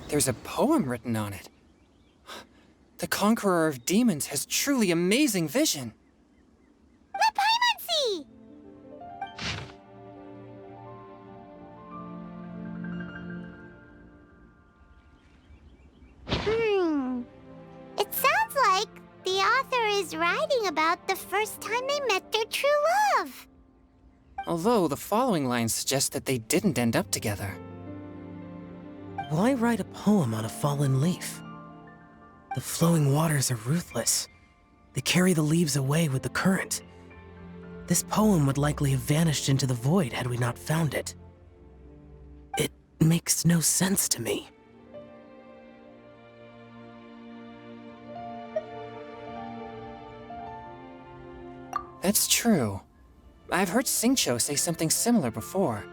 There's a poem written on it. The Conqueror of Demons has truly amazing vision. Let Paimon see! It sounds like the author is writing about the first time they met their true love. Although the following lines suggest that they didn't end up together. Why write a poem on a fallen leaf? The flowing waters are ruthless. They carry the leaves away with the current. This poem would likely have vanished into the void had we not found it. It makes no sense to me. That's true. I've heard Xingqiu say something similar before.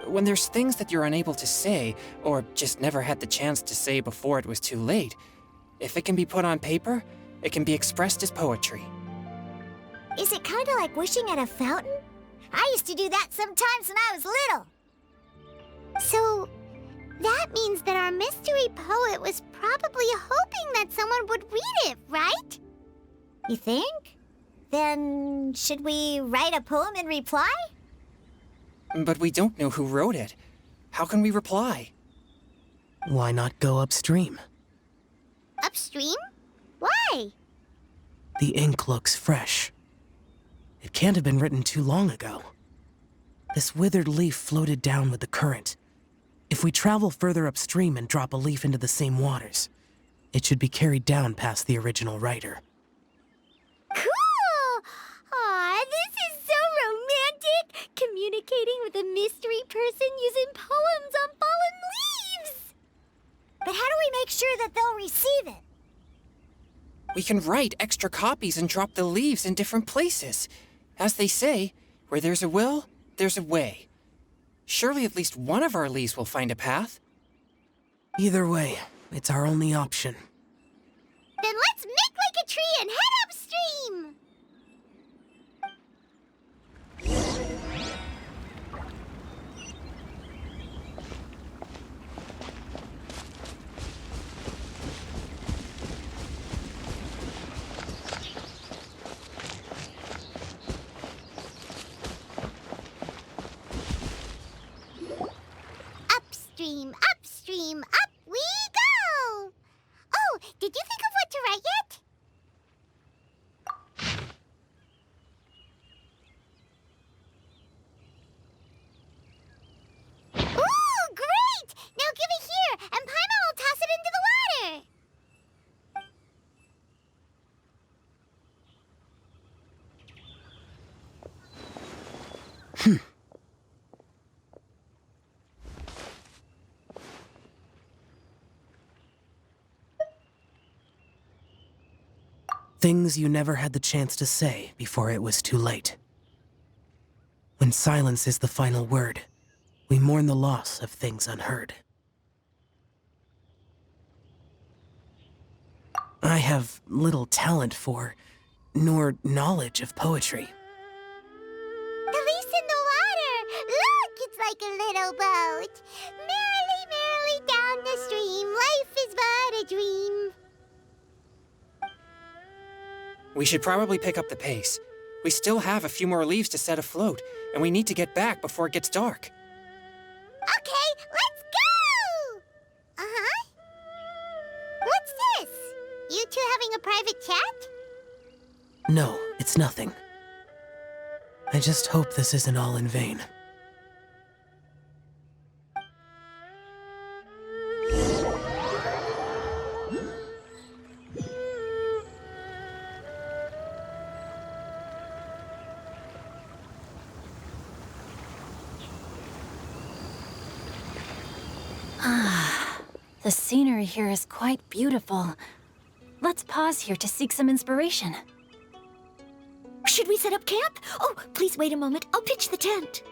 When there's things that you're unable to say, or just never had the chance to say before it was too late, if it can be put on paper, it can be expressed as poetry. Is it kind of like wishing at a fountain? I used to do that sometimes when I was little. So, that means that our mystery poet was probably hoping that someone would read it, right? You think? Then, should we write a poem in reply? But we don't know who wrote it. How can we reply? Why not go upstream? Upstream? Why? The ink looks fresh. It can't have been written too long ago. This withered leaf floated down with the current. If we travel further upstream and drop a leaf into the same waters, it should be carried down past the original writer. Cool! Aw, this is so romantic! Communicating with a mystery person using poems on fallen leaves! But how do we make sure that they'll receive it? We can write extra copies and drop the leaves in different places. As they say, where there's a will, there's a way. Surely at least one of our leaves will find a path. Either way, it's our only option. Then let's make like a tree and head upstream! Upstream, upstream, up we go! Oh, did you think of what to write yet? Ooh, great! Now give it here, and Paimon will toss it into the water! Things you never had the chance to say before it was too late. When silence is the final word, we mourn the loss of things unheard. I have little talent for, nor knowledge of poetry. The leaf's in the water! Look, it's like a little boat! Merrily down the stream. Life is but a dream. We should probably pick up the pace. We still have a few more leaves to set afloat, and we need to get back before it gets dark. Okay, let's go! Uh-huh. What's this? You two having a private chat? No, it's nothing. I just hope this isn't all in vain. The scenery here is quite beautiful. Let's pause here to seek some inspiration. Should we set up camp? Oh, please wait a moment. I'll pitch the tent.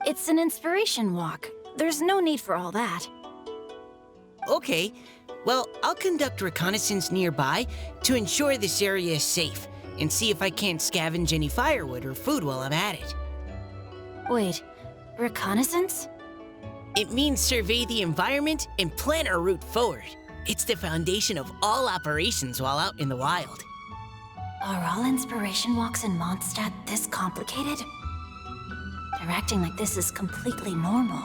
It's an inspiration walk. There's no need for all that. Okay, well, I'll conduct reconnaissance nearby to ensure this area is safe and see if I can't scavenge any firewood or food while I'm at it. Wait, reconnaissance? It means survey the environment and plan our route forward. It's the foundation of all operations while out in the wild. Are all inspiration walks in Mondstadt this complicated? They're acting like this is completely normal.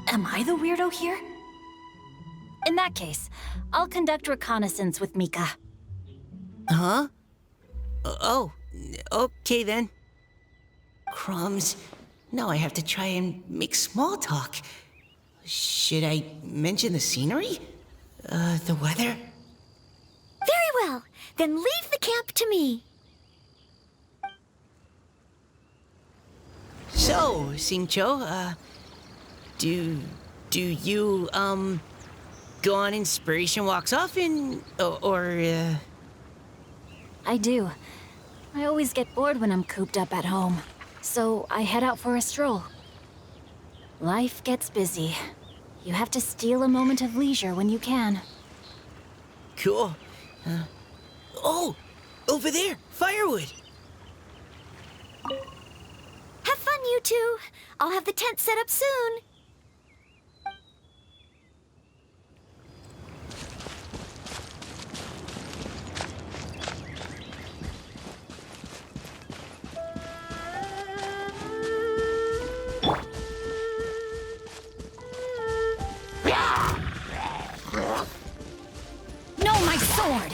Am I the weirdo here? In that case, I'll conduct reconnaissance with Mika. Huh? Oh, okay then. Crumbs. Now I have to try and make small talk. Should I mention the scenery? The weather? Very well. Then leave the camp to me. So, Xingqiu, do you, go on inspiration walks often, or I do. I always get bored when I'm cooped up at home, so I head out for a stroll. Life gets busy. You have to steal a moment of leisure when you can. Cool. Oh, over there, firewood. Have fun, you two. I'll have the tent set up soon. No, my sword!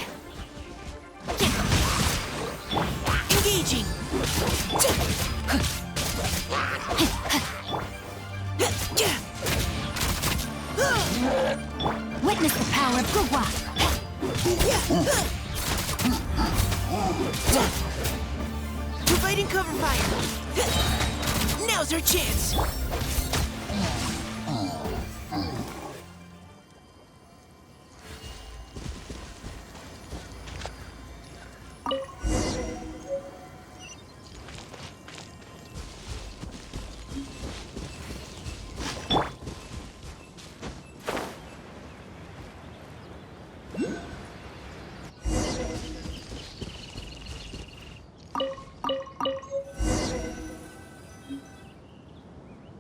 Engaging. Witness the power of Gugwa! Providing cover fire. Now's our chance.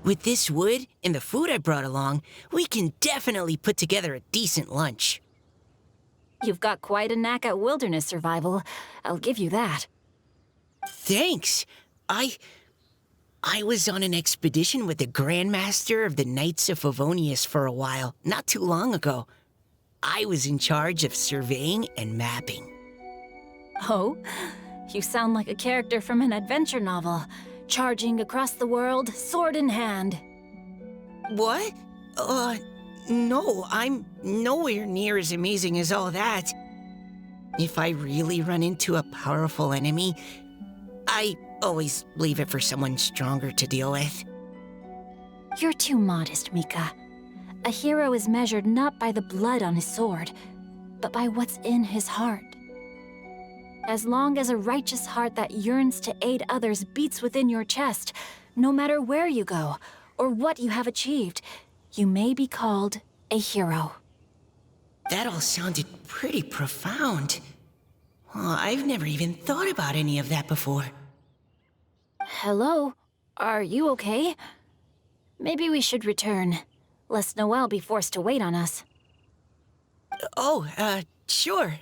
With this wood and the food I brought along, we can definitely put together a decent lunch. You've got quite a knack at wilderness survival. I'll give you that. Thanks. I was on an expedition with the Grandmaster of the Knights of Favonius for a while, not too long ago. I was in charge of surveying and mapping. Oh? You sound like a character from an adventure novel. Charging across the world, sword in hand. What? No, I'm nowhere near as amazing as all that. If I really run into a powerful enemy, I always leave it for someone stronger to deal with. You're too modest, Mika. A hero is measured not by the blood on his sword, but by what's in his heart. As long as a righteous heart that yearns to aid others beats within your chest, no matter where you go or what you have achieved, you may be called a hero. That all sounded pretty profound. Well, I've never even thought about any of that before. Hello? Are you okay? Maybe we should return. lest Noelle be forced to wait on us. Oh, sure.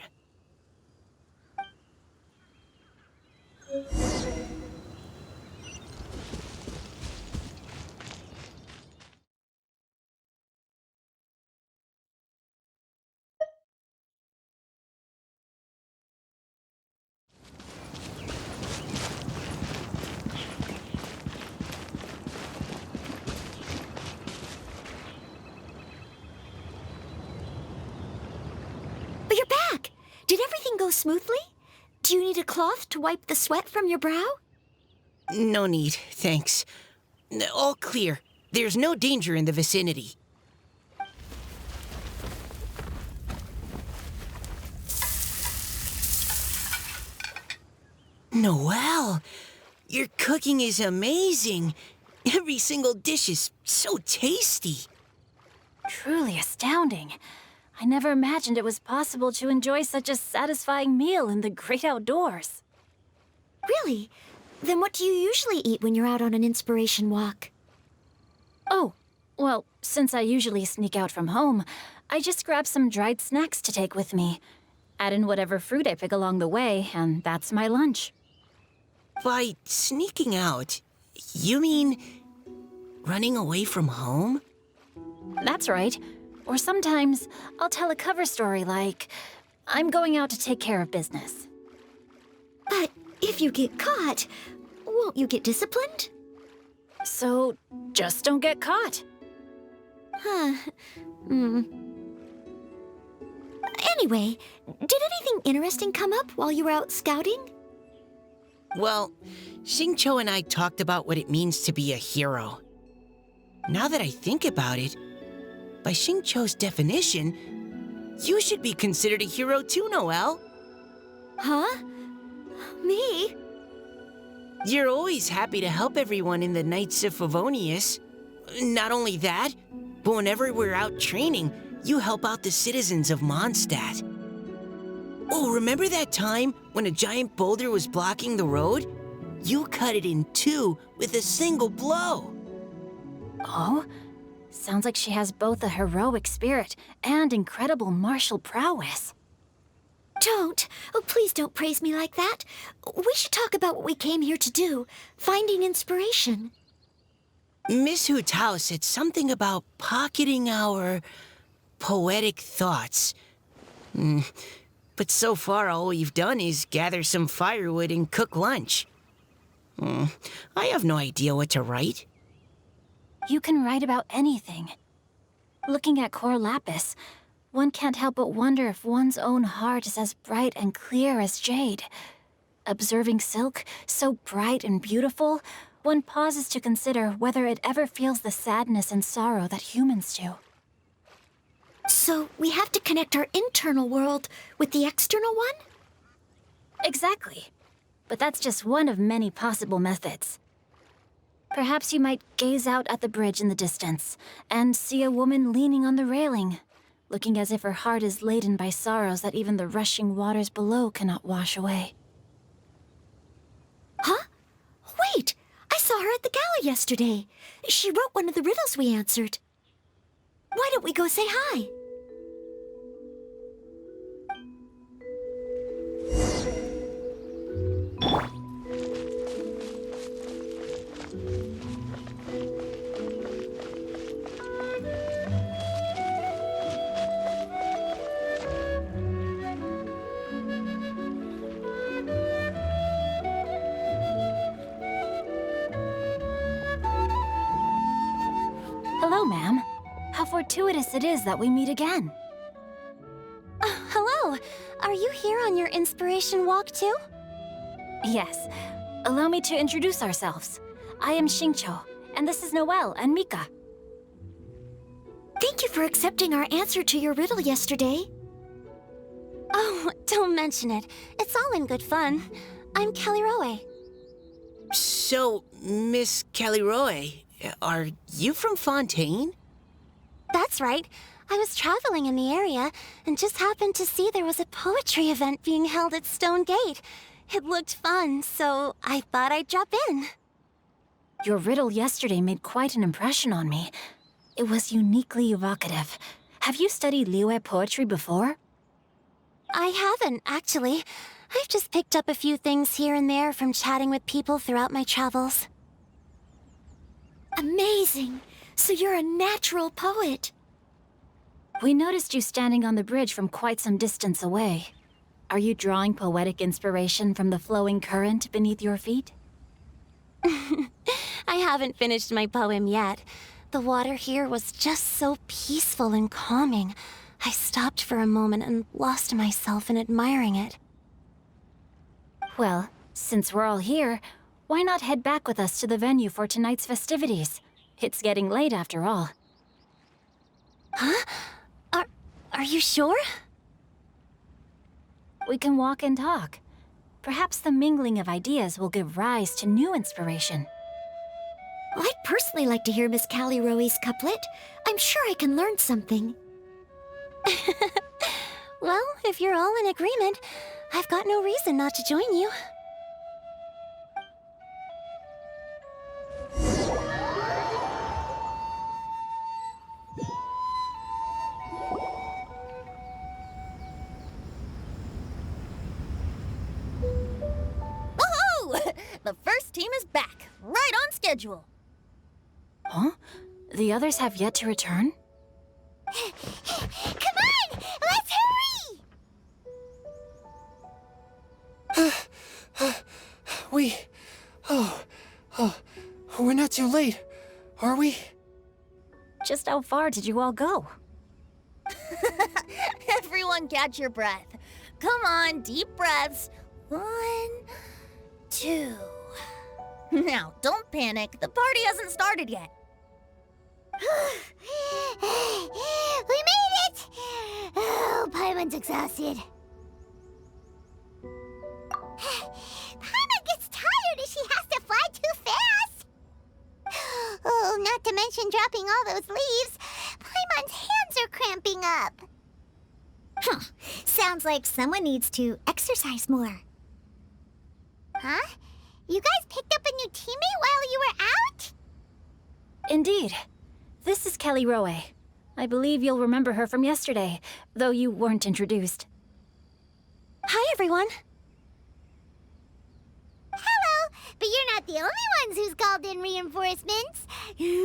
But you're back! Did everything go smoothly? Do you need a cloth to wipe the sweat from your brow? No need, thanks. All clear. There's no danger in the vicinity. Noelle, your cooking is amazing. Every single dish is so tasty. Truly astounding. I never imagined it was possible to enjoy such a satisfying meal in the great outdoors. Really? Then what do you usually eat when you're out on an inspiration walk? Oh, well, since I usually sneak out from home, I just grab some dried snacks to take with me. Add in whatever fruit I pick along the way, and that's my lunch. By sneaking out, you mean running away from home? That's right. Or sometimes I'll tell a cover story like, I'm going out to take care of business. But if you get caught, won't you get disciplined? So just don't get caught. Huh. Anyway, did anything interesting come up while you were out scouting? Well, Xingqiu and I talked about what it means to be a hero. Now that I think about it, by Xingqiu's definition, you should be considered a hero too, Noelle. Huh? Me? You're always happy to help everyone in the Knights of Favonius. Not only that, but whenever we're out training, you help out the citizens of Mondstadt. Oh, remember that time when a giant boulder was blocking the road? You cut it in two with a single blow. Oh? Sounds like she has both a heroic spirit and incredible martial prowess. Don't. Oh, please don't praise me like that. We should talk about what we came here to do, finding inspiration. Miss Hu Tao said something about pocketing our poetic thoughts. But so far, all we've done is gather some firewood and cook lunch. I have no idea what to write. You can write about anything. Looking at Cor Lapis, one can't help but wonder if one's own heart is as bright and clear as jade. Observing silk, so bright and beautiful, one pauses to consider whether it ever feels the sadness and sorrow that humans do. So we have to connect our internal world with the external one? Exactly. But that's just one of many possible methods. Perhaps you might gaze out at the bridge in the distance and see a woman leaning on the railing, looking as if her heart is laden by sorrows that even the rushing waters below cannot wash away. Huh? Wait! I saw her at the gala yesterday. She wrote one of the riddles we answered. Why don't we go say hi? Hello, ma'am. How fortuitous it is that we meet again. Hello. Are you here on your inspiration walk too? Yes. Allow me to introduce ourselves. I am Xingqiu, and this is Noelle and Mika. Thank you for accepting our answer to your riddle yesterday. Oh, don't mention it. It's all in good fun. I'm Kelly Roe. So, Miss Caliroe, are you from Fontaine? That's right. I was traveling in the area and just happened to see there was a poetry event being held at Stone Gate. It looked fun, so I thought I'd drop in. Your riddle yesterday made quite an impression on me. It was uniquely evocative. Have you studied Liyue poetry before? I haven't, actually. I've just picked up a few things here and there from chatting with people throughout my travels. Amazing! So you're a natural poet. We noticed you standing on the bridge from quite some distance away. Are you drawing poetic inspiration from the flowing current beneath your feet? I haven't finished my poem yet. The water here was just so peaceful and calming. I stopped for a moment and lost myself in admiring it. Well, since we're all here, why not head back with us to the venue for tonight's festivities? It's getting late after all. Huh? Are you sure? We can walk and talk. Perhaps the mingling of ideas will give rise to new inspiration. I'd personally like to hear Miss Callie Rowe's couplet. I'm sure I can learn something. Well, if you're all in agreement, I've got no reason not to join you. Woohoo! The first team is back, right on schedule. Huh? The others have yet to return? Come on! Let's hurry! We're not too late, are we? Just how far did you all go? Everyone catch your breath. Come on, deep breaths. 1, 2. Now, don't panic. The party hasn't started yet. We made it! Oh, Paimon's exhausted. Paimon gets tired if she has to fly too fast. Oh, not to mention dropping all those leaves. Paimon's hands are cramping up. Sounds like someone needs to exercise more. Huh? You guys picked up a new teammate while you were out? Indeed. This is Kelly Rowe. I believe you'll remember her from yesterday, though you weren't introduced. Hi, everyone. Hello, but you're not the only ones who's called in reinforcements. Look who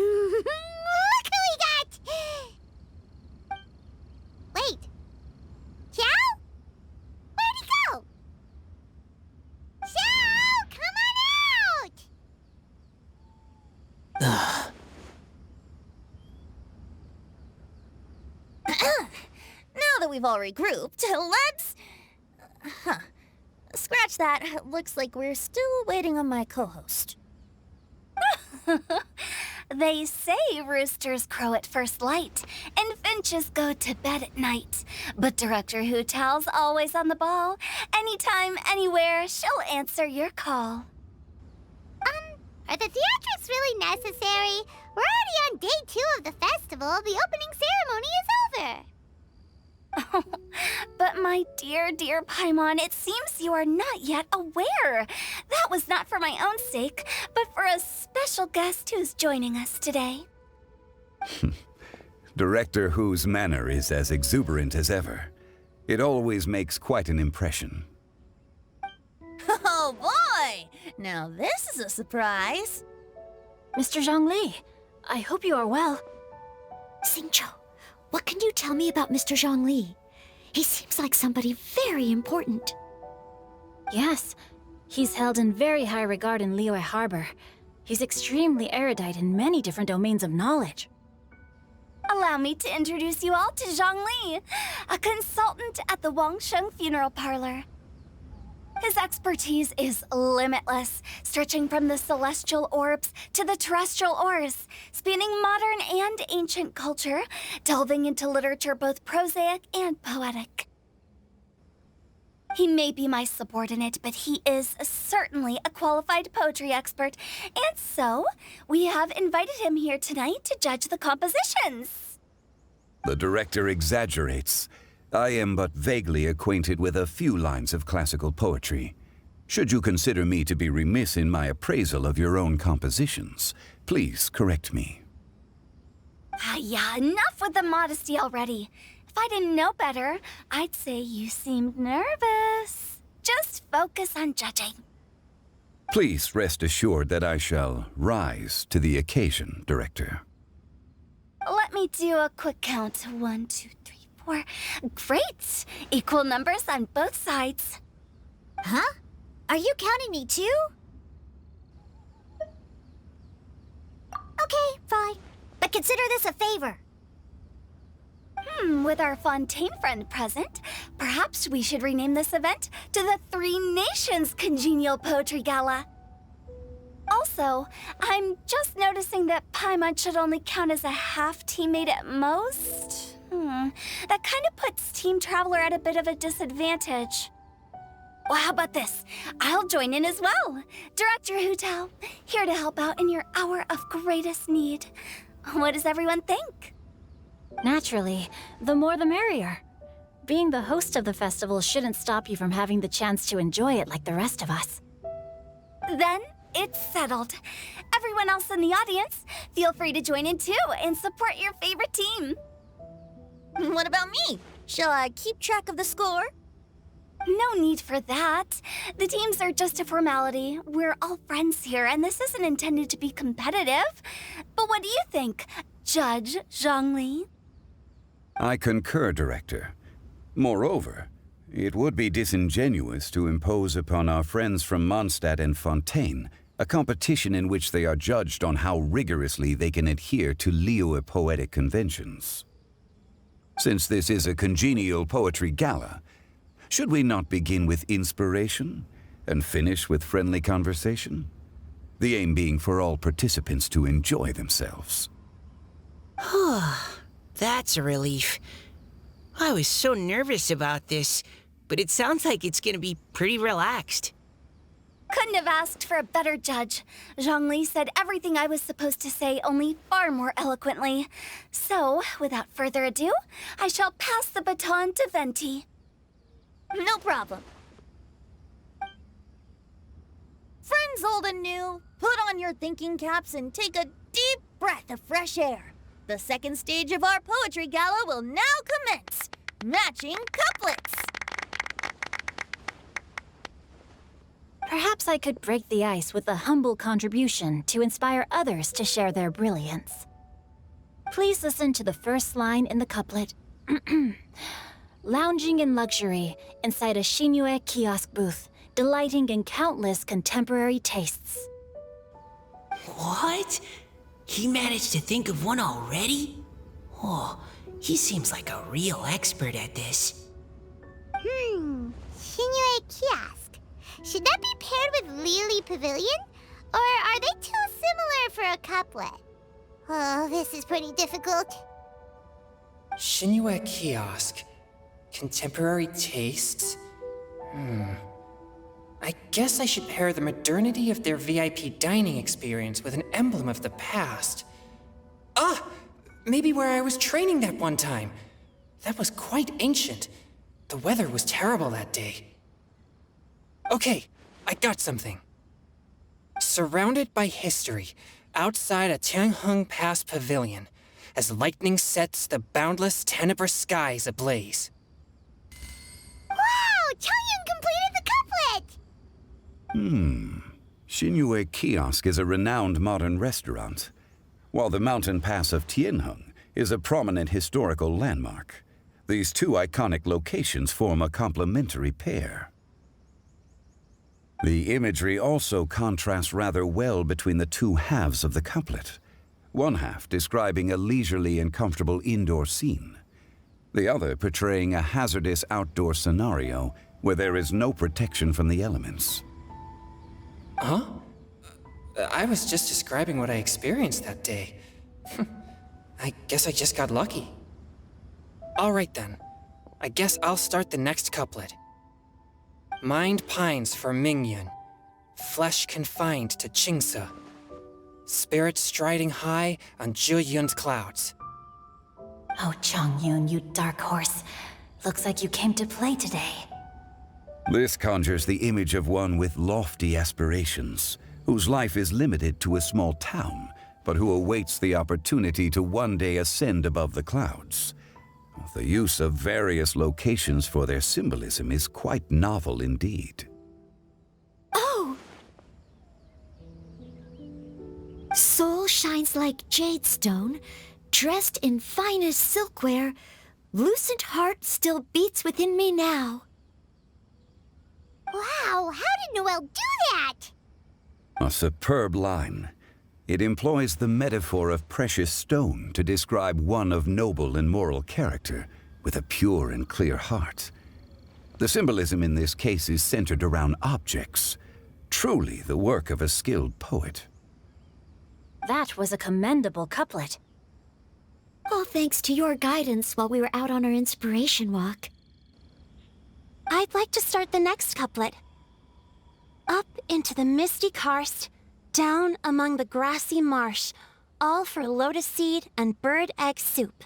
we got! Wait. Xiao? Where'd he go? Xiao, come on out! Now that we've all regrouped, let's... Scratch that. Looks like we're still waiting on my co-host. They say roosters crow at first light, and finches go to bed at night. But Director Hu Tao's always on the ball. Anytime, anywhere, she'll answer your call. Are the theatrics really necessary? We're already on day 2 of the festival. The opening ceremony is over. But my dear, dear Paimon, it seems you are not yet aware. That was not for my own sake, but for a special guest who's joining us today. Director Hu's manner is as exuberant as ever. It always makes quite an impression. Oh boy! Now this is a surprise. Mr. Zhongli, I hope you are well. Xingqiu, what can you tell me about Mr. Zhongli? He seems like somebody very important. Yes, he's held in very high regard in Liyue Harbor. He's extremely erudite in many different domains of knowledge. Allow me to introduce you all to Zhongli, a consultant at the Wangsheng Funeral Parlor. His expertise is limitless, stretching from the celestial orbs to the terrestrial ores, spanning modern and ancient culture, delving into literature both prosaic and poetic. He may be my subordinate, but he is certainly a qualified poetry expert, and so we have invited him here tonight to judge the compositions. The director exaggerates. I am but vaguely acquainted with a few lines of classical poetry. Should you consider me to be remiss in my appraisal of your own compositions, please correct me. Yeah, enough with the modesty already. If I didn't know better, I'd say you seemed nervous. Just focus on judging. Please rest assured that I shall rise to the occasion, Director. Let me do a quick count. 1, 2, 3, 4. Great! Equal numbers on both sides. Huh? Are you counting me too? Okay, fine. But consider this a favor. With our Fontaine friend present, perhaps we should rename this event to the Three Nations Congenial Poetry Gala. Also, I'm just noticing that Paimon should only count as a half teammate at most. That kind of puts Team Traveler at a bit of a disadvantage. Well, how about this? I'll join in as well. Director Hu Tao, here to help out in your hour of greatest need. What does everyone think? Naturally, the more the merrier. Being the host of the festival shouldn't stop you from having the chance to enjoy it like the rest of us. Then it's settled. Everyone else in the audience, feel free to join in too and support your favorite team. What about me? Shall I keep track of the score? No need for that. The teams are just a formality. We're all friends here, and this isn't intended to be competitive. But what do you think, Judge Zhongli? I concur, Director. Moreover, it would be disingenuous to impose upon our friends from Mondstadt and Fontaine a competition in which they are judged on how rigorously they can adhere to Liyue poetic conventions. Since this is a congenial poetry gala, should we not begin with inspiration and finish with friendly conversation? The aim being for all participants to enjoy themselves. That's a relief. I was so nervous about this, but it sounds like it's gonna be pretty relaxed. Couldn't have asked for a better judge. Zhongli said everything I was supposed to say, only far more eloquently. So, without further ado, I shall pass the baton to Venti. No problem. Friends old and new, put on your thinking caps and take a deep breath of fresh air. The second stage of our poetry gala will now commence. Matching couplets. Perhaps I could break the ice with a humble contribution to inspire others to share their brilliance. Please listen to the first line in the couplet. Lounging in luxury inside a Shinue kiosk booth, delighting in countless contemporary tastes. What? He managed to think of one already? Oh, he seems like a real expert at this. Shinue Kiosk. Should that be paired with Lily Pavilion? Or are they too similar for a couplet? Oh, this is pretty difficult. Shinue Kiosk. Contemporary tastes? I guess I should pair the modernity of their VIP dining experience with an emblem of the past. Maybe where I was training that one time. That was quite ancient. The weather was terrible that day. Okay, I got something. Surrounded by history, outside a Tianheng Pass pavilion, as lightning sets the boundless tenebrous skies ablaze. Wow! Chongyun completed the couplet! Shinue Kiosk is a renowned modern restaurant, while the mountain pass of Tianheng is a prominent historical landmark. These two iconic locations form a complementary pair. The imagery also contrasts rather well between the two halves of the couplet, one half describing a leisurely and comfortable indoor scene, the other portraying a hazardous outdoor scenario where there is no protection from the elements. Huh? I was just describing what I experienced that day. I guess I just got lucky. All right then. I guess I'll start the next couplet. Mind pines for Mingyun, flesh confined to Qingse, spirit striding high on Zheyun's clouds. Oh, Chongyun, you dark horse. Looks like you came to play today. This conjures the image of one with lofty aspirations, whose life is limited to a small town, but who awaits the opportunity to one day ascend above the clouds. The use of various locations for their symbolism is quite novel indeed. Oh! Soul shines like jade stone, dressed in finest silkware. Lucent heart still beats within me now. Wow, how did Noelle do that? A superb line. It employs the metaphor of precious stone to describe one of noble and moral character, with a pure and clear heart. The symbolism in this case is centered around objects, truly the work of a skilled poet. That was a commendable couplet. All thanks to your guidance while we were out on our inspiration walk. I'd like to start the next couplet. Up into the misty karst, down among the grassy marsh, all for lotus seed and bird egg soup.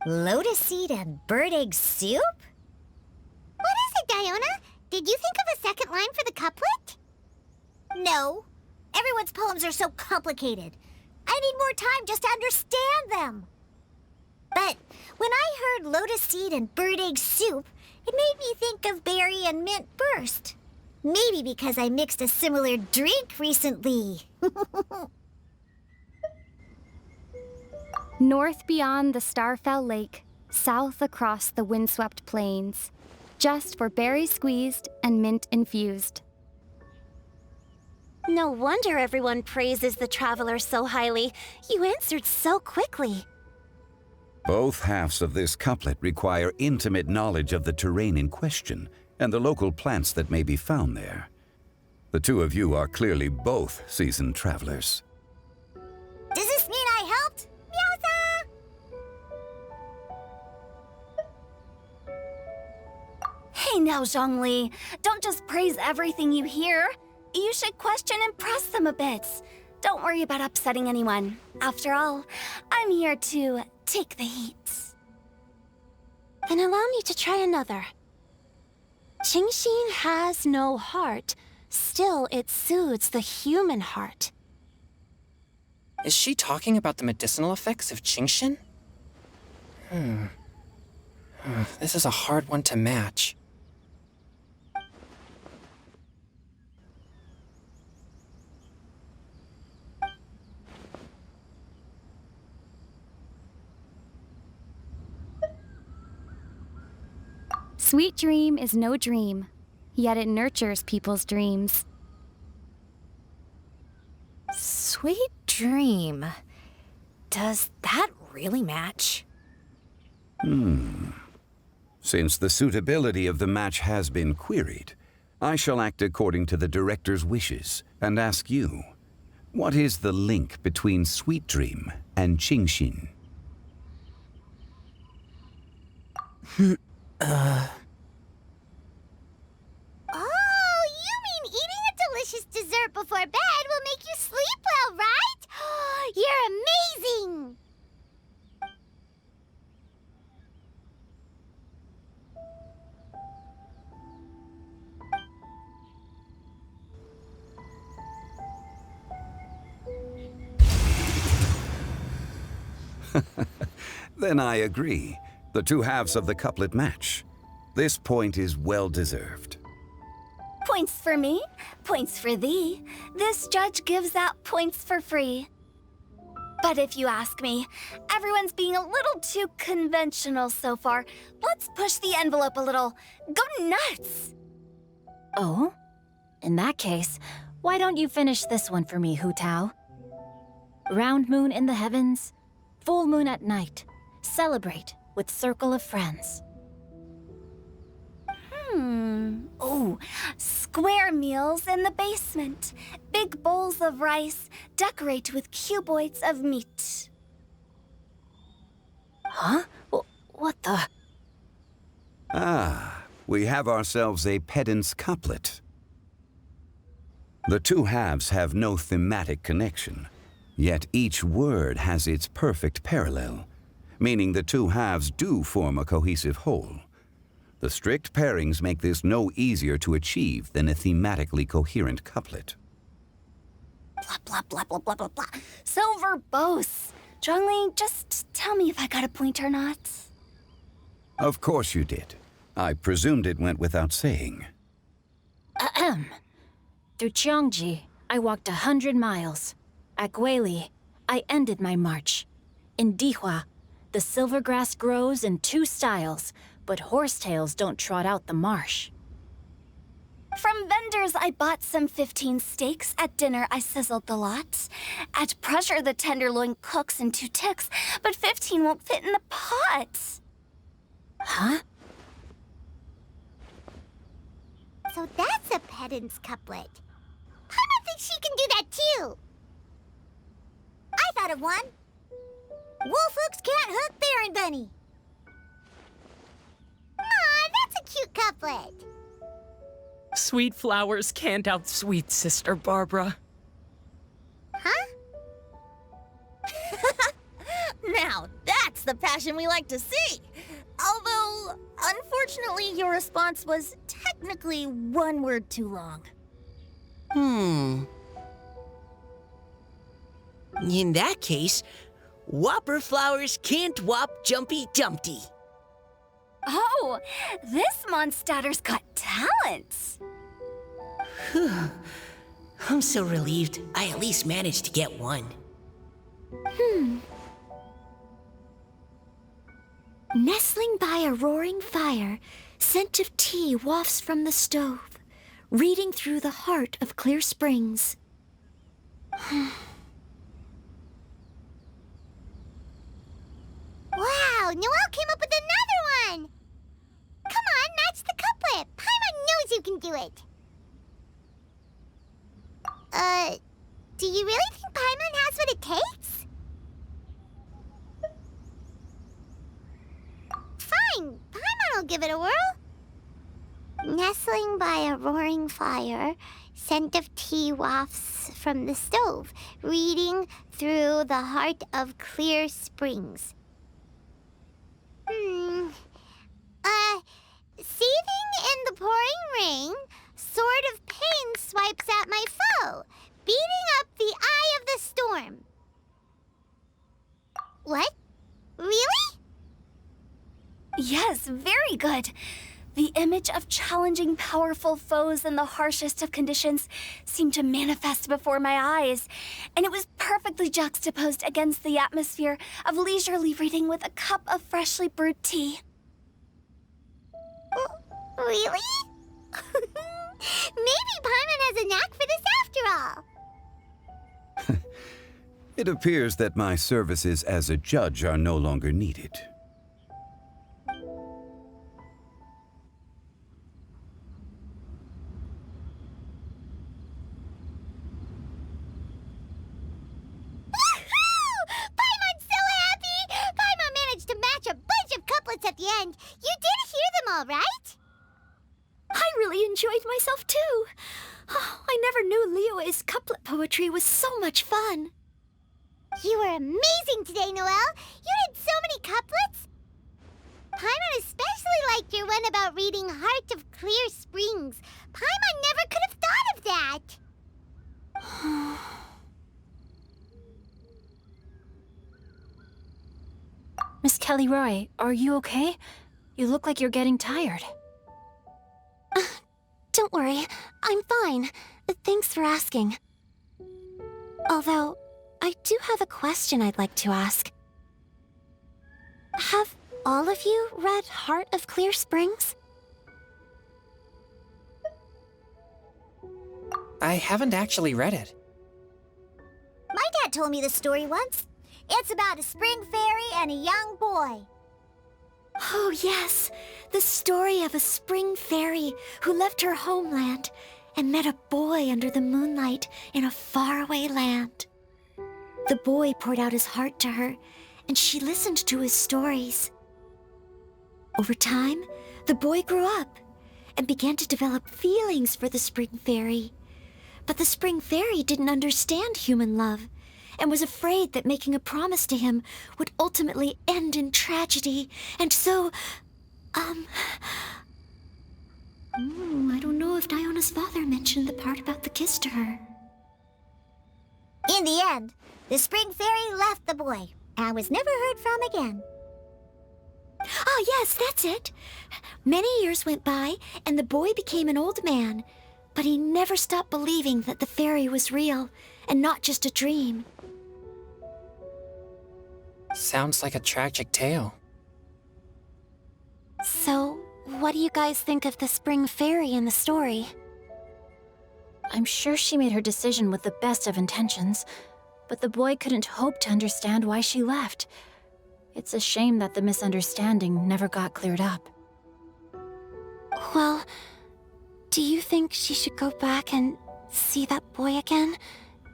Lotus seed and bird egg soup? What is it, Diona? Did you think of a second line for the couplet? No. Everyone's poems are so complicated. I need more time just to understand them. But when I heard lotus seed and bird egg soup, it made me think of berry and mint burst. Maybe because I mixed a similar drink recently. North beyond the Starfell Lake, south across the windswept plains, just for berry squeezed and mint infused. No wonder everyone praises the traveler so highly. You answered so quickly. Both halves of this couplet require intimate knowledge of the terrain in question and the local plants that may be found there. The two of you are clearly both seasoned travelers. Does this mean I helped? Meowsa! Hey now, Zhongli. Don't just praise everything you hear. You should question and press them a bit. Don't worry about upsetting anyone. After all, I'm here to take the heat. Then allow me to try another. Qingxin has no heart. Still, it soothes the human heart. Is she talking about the medicinal effects of Qingxin? This is a hard one to match. Sweet dream is no dream, yet it nurtures people's dreams. Sweet dream. Does that really match? Since the suitability of the match has been queried, I shall act according to the director's wishes and ask you, what is the link between Sweet Dream and Qingxin? Oh, you mean eating a delicious dessert before bed will make you sleep well, right? You're amazing! Then I agree. The two halves of the couplet match. This point is well deserved. Points for me, points for thee. This judge gives out points for free. But if you ask me, everyone's being a little too conventional so far. Let's push the envelope a little. Go nuts! Oh? In that case, why don't you finish this one for me, Hu Tao? Round moon in the heavens, full moon at night. Celebrate with circle of friends. Oh, square meals in the basement. Big bowls of rice, decorate with cuboids of meat. Huh? What the? Ah, we have ourselves a pedant's couplet. The two halves have no thematic connection, yet each word has its perfect parallel, meaning the two halves do form a cohesive whole. The strict pairings make this no easier to achieve than a thematically coherent couplet. blah, blah, blah, blah, blah, blah, blah. So verbose. Zhongli, just tell me if I got a point or not. Of course you did. I presumed it went without saying. Ahem. Through Cheongji, I walked 100 miles. At Guili, I ended my march. In Dihua, the silver grass grows in 2 styles, but horsetails don't trot out the marsh. From vendors, I bought some 15 steaks. At dinner, I sizzled the lot. At pressure, the tenderloin cooks in 2 ticks, but 15 won't fit in the pot. Huh? So that's a pedant's couplet. Paimon thinks she can do that too. I thought of one. Wolf hooks can't hook Baron Bunny. Aw, that's a cute couplet. Sweet flowers can't outsweet Sister Barbara. Huh? Now, that's the passion we like to see. Although, unfortunately, your response was technically 1 word too long. In that case, Whopper flowers can't whop Jumpy Dumpty. Oh, this Mondstadter's got talents. I'm so relieved I at least managed to get one. Nestling by a roaring fire, scent of tea wafts from the stove, reading through the heart of clear springs. Wow, Noelle came up with another one! Come on, match the couplet. Paimon knows you can do it. Do you really think Paimon has what it takes? Fine, Paimon will give it a whirl. Nestling by a roaring fire, scent of tea wafts from the stove, reading through the heart of clear springs. Seething in the pouring rain, sword of pain swipes at my foe, beating up the eye of the storm. What? Really? Yes, very good. The image of challenging powerful foes in the harshest of conditions seemed to manifest before my eyes, and it was perfectly juxtaposed against the atmosphere of leisurely reading with a cup of freshly brewed tea. Really? Maybe Paimon has a knack for this after all. It appears that my services as a judge are no longer needed. Paimon's so happy! Paimon managed to match a bunch of couplets at the end. You did hear them all, right? I really enjoyed myself too. Oh, I never knew Liyue's couplet poetry was so much fun. You were amazing today, Noelle. You did so many couplets. Paimon especially liked your one about reading Heart of Clear Springs. Paimon never could have thought of that. Miss Kelly Roy, are you okay? You look like you're getting tired. Don't worry, I'm fine. Thanks for asking. Although, I do have a question I'd like to ask. Have all of you read Heart of Clear Springs? I haven't actually read it. My dad told me this story once. It's about a spring fairy and a young boy. Oh, yes. The story of a spring fairy who left her homeland and met a boy under the moonlight in a faraway land. The boy poured out his heart to her, and she listened to his stories. Over time, the boy grew up and began to develop feelings for the spring fairy. But the spring fairy didn't understand human love and was afraid that making a promise to him would ultimately end in tragedy. And so, I don't know if Diona's father mentioned the part about the kiss to her. In the end, the spring fairy left the boy and was never heard from again. Oh, yes, that's it. Many years went by, and the boy became an old man. But he never stopped believing that the fairy was real, and not just a dream. Sounds like a tragic tale. So, what do you guys think of the spring fairy in the story? I'm sure she made her decision with the best of intentions, but the boy couldn't hope to understand why she left. It's a shame that the misunderstanding never got cleared up. Well, do you think she should go back and see that boy again,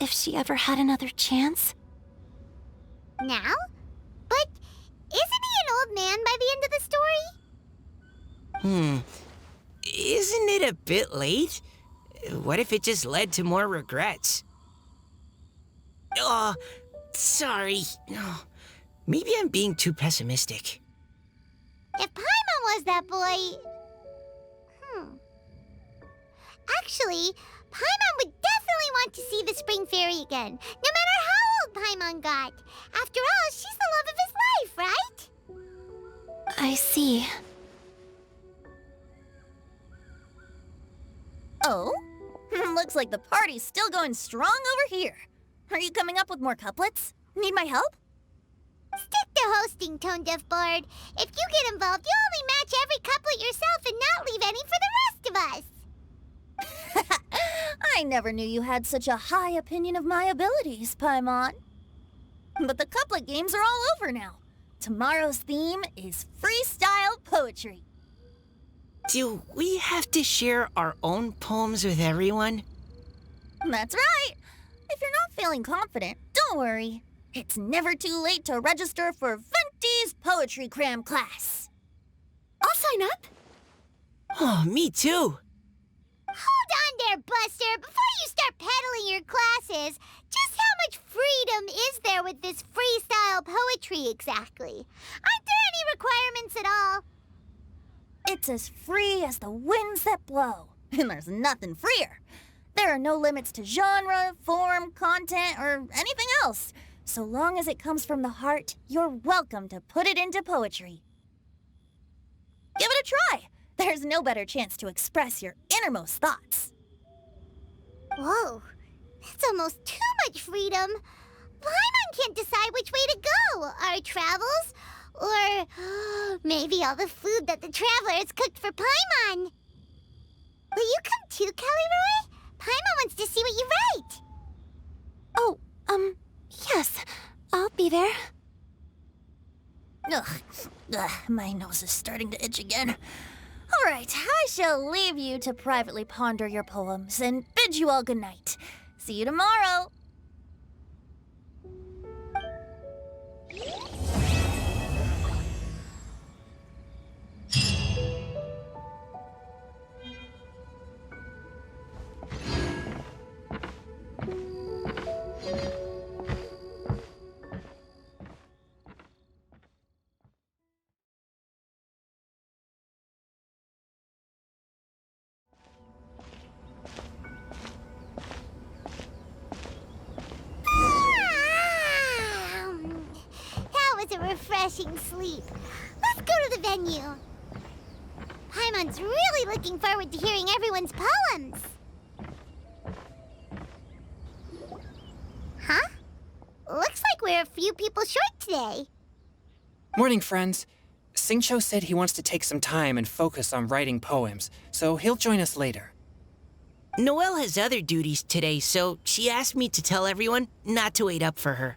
if she ever had another chance? Now? But isn't he an old man by the end of the story? Isn't it a bit late? What if it just led to more regrets? Oh, sorry. Maybe I'm being too pessimistic. If Paimon was that boy... Actually, Paimon would definitely want to see the spring fairy again, no matter how old Paimon got. After all, she's the love of his life, right? I see. Oh? Looks like the party's still going strong over here. Are you coming up with more couplets? Need my help? Stick to hosting, Tone Deaf Bard. If you get involved, you'll only match every couplet yourself and not leave any for the rest of us. I never knew you had such a high opinion of my abilities, Paimon. But the couplet games are all over now. Tomorrow's theme is freestyle poetry. Do we have to share our own poems with everyone? That's right. If you're not feeling confident, don't worry. It's never too late to register for Venti's Poetry Cram class. I'll sign up. Oh, me too. Hold on there, Buster. Before you start peddling your classes, just how much freedom is there with this freestyle poetry exactly? Aren't there any requirements at all? It's as free as the winds that blow, and there's nothing freer. There are no limits to genre, form, content, or anything else. So long as it comes from the heart, you're welcome to put it into poetry. Give it a try. There's no better chance to express your innermost thoughts. Whoa, that's almost too much freedom. Paimon can't decide which way to go. Our travels, or maybe all the food that the travelers cooked for Paimon. Will you come too, Kelly Roy? Paimon wants to see what you write. Oh, yes. I'll be there. Ugh, my nose is starting to itch again. All right, I shall leave you to privately ponder your poems and bid you all good night. See you tomorrow. That was a refreshing sleep. Let's go to the venue. Paimon's really looking forward to hearing everyone's poems. Huh? Looks like we're a few people short today. Morning, friends. Xingqiu said he wants to take some time and focus on writing poems, so he'll join us later. Noelle has other duties today, so she asked me to tell everyone not to wait up for her.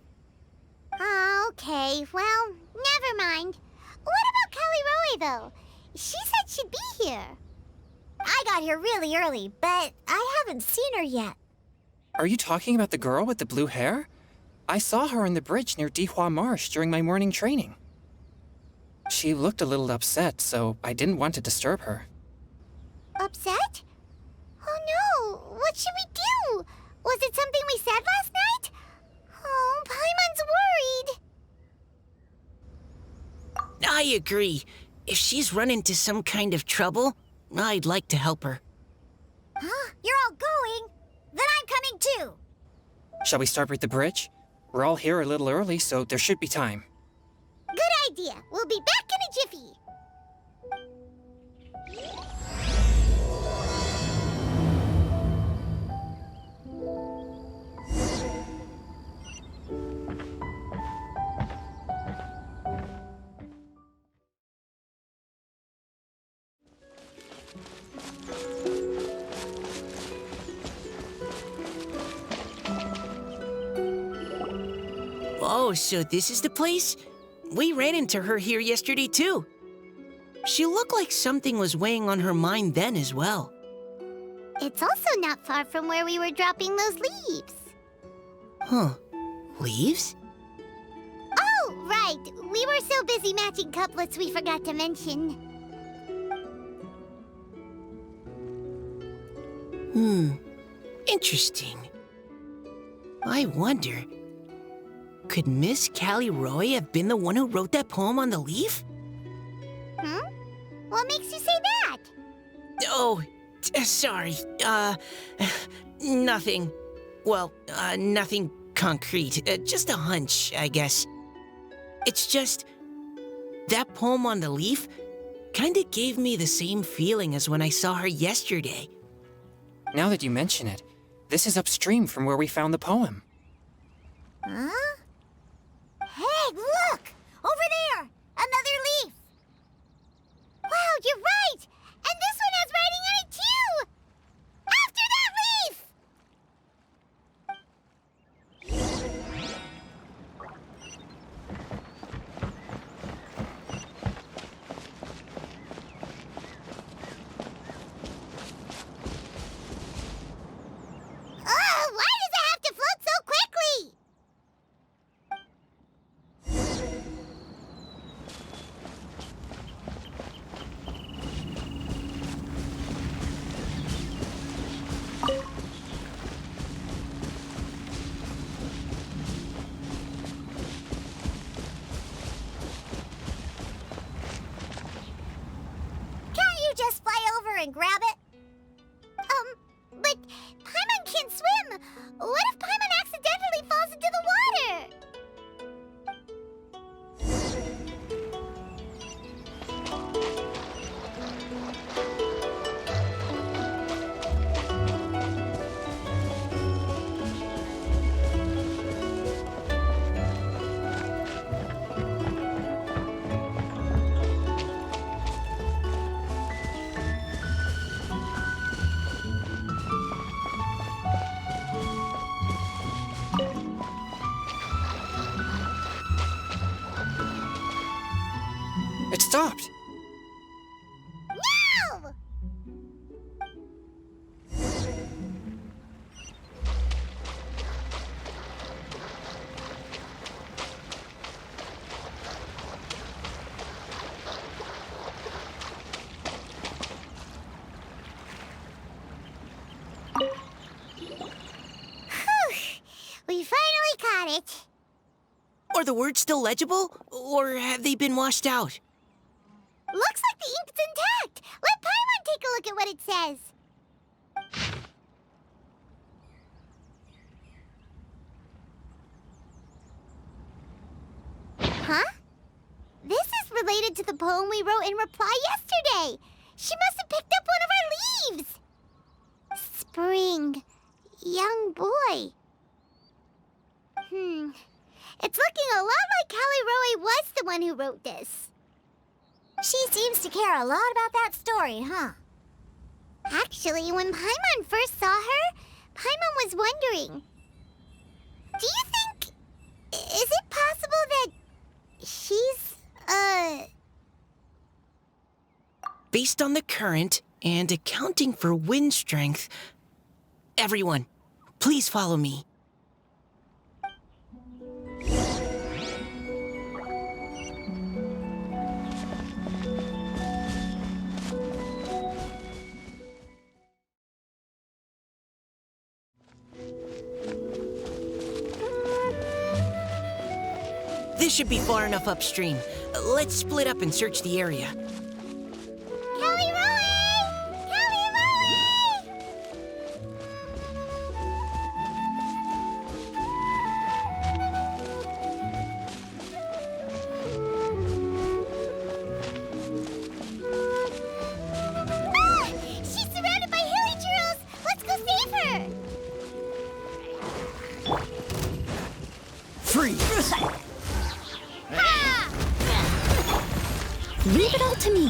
Okay, well, never mind. What about Kelly Roy, though? She said she'd be here. I got here really early, but I haven't seen her yet. Are you talking about the girl with the blue hair? I saw her on the bridge near Dihua Marsh during my morning training. She looked a little upset, so I didn't want to disturb her. Upset? Oh no, what should we do? Was it something we said last night? Oh, Paimon's worried. I agree. If she's run into some kind of trouble, I'd like to help her. Huh? You're all going? Then I'm coming too. Shall we start with the bridge? We're all here a little early, so there should be time. Good idea. We'll be back in a jiffy. Oh, so this is the place? We ran into her here yesterday, too. She looked like something was weighing on her mind then as well. It's also not far from where we were dropping those leaves. Huh. Leaves? Oh, right. We were so busy matching couplets we forgot to mention. Interesting. I wonder, could Miss Callie Roy have been the one who wrote that poem on the leaf? What makes you say that? Oh, sorry. Nothing. Well, nothing concrete. Just a hunch, I guess. It's just, that poem on the leaf kinda gave me the same feeling as when I saw her yesterday. Now that you mention it, this is upstream from where we found the poem. Huh? Hey, look! Over there! Another leaf! Wow, you're right! And this one has writing on it too! After that leaf! Oh, why does it have to float so quickly? Can't you just fly over and grab it? But Paimon can't swim. What if Paimon accidentally falls into the water? It stopped! No! We finally caught it. Are the words still legible? Or have they been washed out? Looks like the ink's intact. Let Paimon take a look at what it says. Huh? This is related to the poem we wrote in reply yesterday. She must have picked up one of our leaves. Spring. Young boy. It's looking a lot like Callie Roy was the one who wrote this. She seems to care a lot about that story, huh? Actually, when Paimon first saw her, Paimon was wondering, do you think... is it possible that she's, Based on the current and accounting for wind strength, everyone, please follow me. This should be far enough upstream. Let's split up and search the area. Callie Roy! Callie Roy! Freeze! Leave it all to me.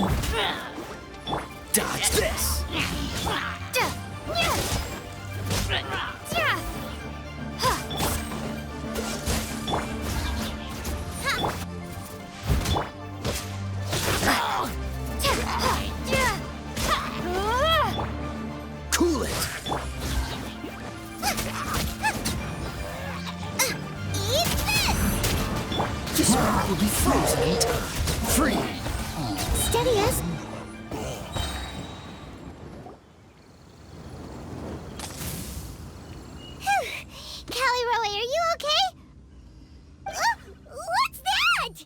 Dodge this! Cool it! This one will be frozen in time. Free! Steady us. Callie Roe, are you okay? What's that?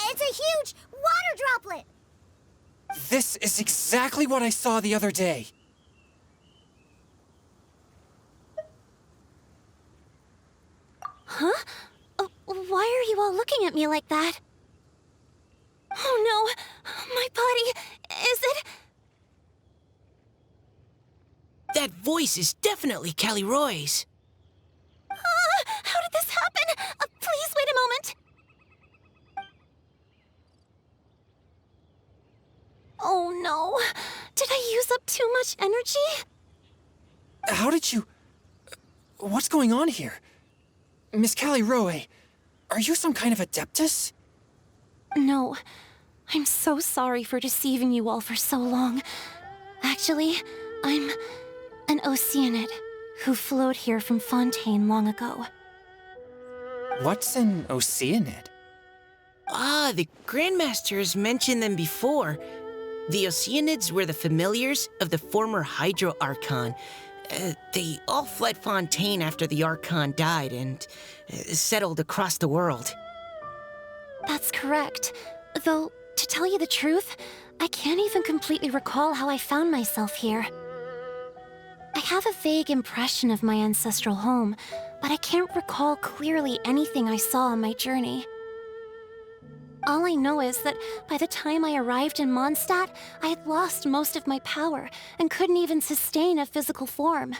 It's a huge water droplet. This is exactly what I saw the other day. Huh? Why are you all looking at me like that? Oh no! My body... Is it... That voice is definitely Callie Roy's. How did this happen? Please wait a moment. Oh no. Did I use up too much energy? How did you... What's going on here? Miss Callie Roe, are you some kind of adeptus? No. I'm so sorry for deceiving you all for so long. Actually, I'm an Oceanid who flowed here from Fontaine long ago. What's an Oceanid? Ah, the Grandmasters mentioned them before. The Oceanids were the familiars of the former Hydro Archon. They all fled Fontaine after the Archon died and settled across the world. That's correct. Though, to tell you the truth, I can't even completely recall how I found myself here. I have a vague impression of my ancestral home, but I can't recall clearly anything I saw on my journey. All I know is that by the time I arrived in Mondstadt, I had lost most of my power and couldn't even sustain a physical form.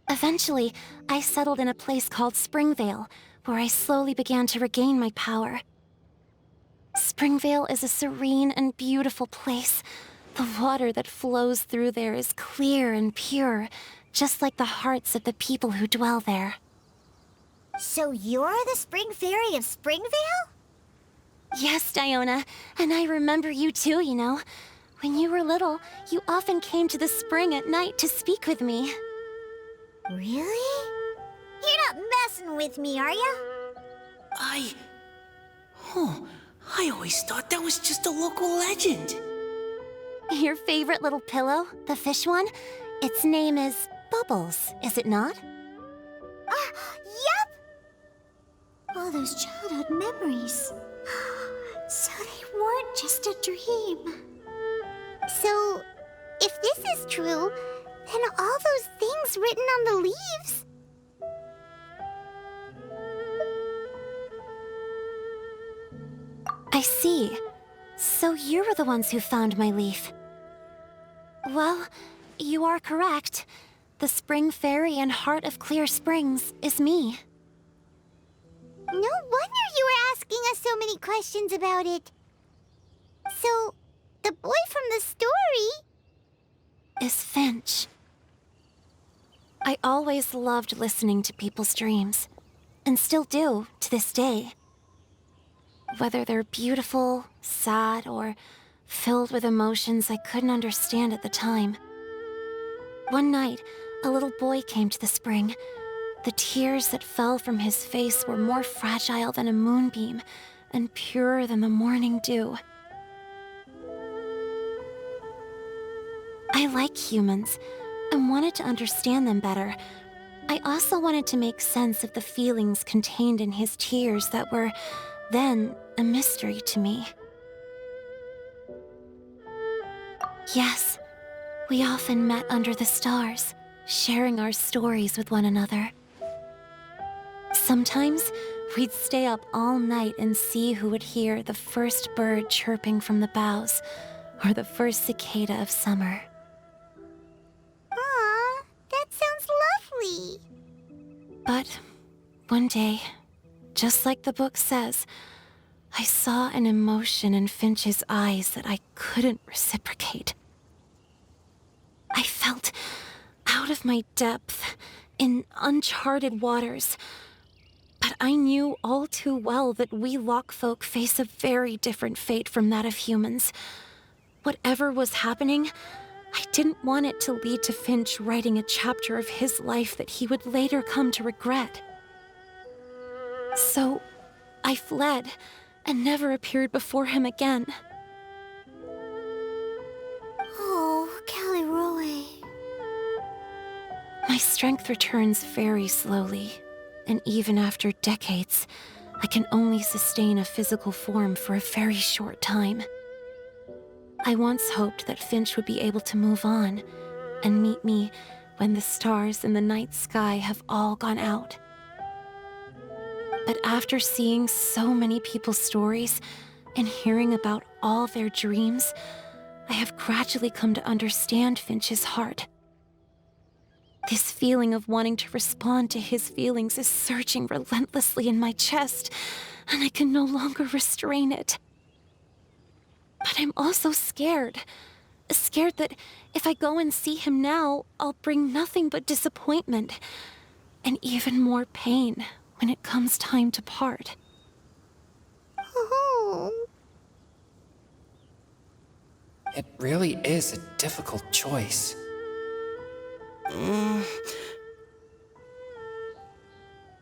Eventually, I settled in a place called Springvale, where I slowly began to regain my power. Springvale is a serene and beautiful place. The water that flows through there is clear and pure, just like the hearts of the people who dwell there. So you're the Spring Fairy of Springvale? Yes, Diona, and I remember you too, you know. When you were little, you often came to the spring at night to speak with me. Really? You're not messing with me, are ya? I always thought that was just a local legend. Your favorite little pillow, the fish one? Its name is Bubbles, is it not? Yup! All those childhood memories. So they weren't just a dream. So, if this is true, then all those things written on the leaves... I see. So you were the ones who found my leaf. Well, you are correct. The Spring Fairy and Heart of Clear Springs is me. No wonder you were asking us so many questions about it. So, the boy from the story... is Finch. I always loved listening to people's dreams, and still do to this day. Whether they're beautiful, sad, or filled with emotions I couldn't understand at the time. One night, a little boy came to the spring. The tears that fell from his face were more fragile than a moonbeam and purer than the morning dew. I like humans and wanted to understand them better. I also wanted to make sense of the feelings contained in his tears that were then a mystery to me. Yes, we often met under the stars, sharing our stories with one another. Sometimes we'd stay up all night and see who would hear the first bird chirping from the boughs or the first cicada of summer. Aw, that sounds lovely. But one day, just like the book says, I saw an emotion in Finch's eyes that I couldn't reciprocate. I felt out of my depth, in uncharted waters. But I knew all too well that we Lockfolk face a very different fate from that of humans. Whatever was happening, I didn't want it to lead to Finch writing a chapter of his life that he would later come to regret. So, I fled and never appeared before him again. Oh, Callie. My strength returns very slowly, and even after decades, I can only sustain a physical form for a very short time. I once hoped that Finch would be able to move on and meet me when the stars in the night sky have all gone out. But after seeing so many people's stories and hearing about all their dreams, I have gradually come to understand Finch's heart. This feeling of wanting to respond to his feelings is surging relentlessly in my chest, and I can no longer restrain it. But I'm also scared. Scared that if I go and see him now, I'll bring nothing but disappointment and even more pain when it comes time to part. Oh. It really is a difficult choice.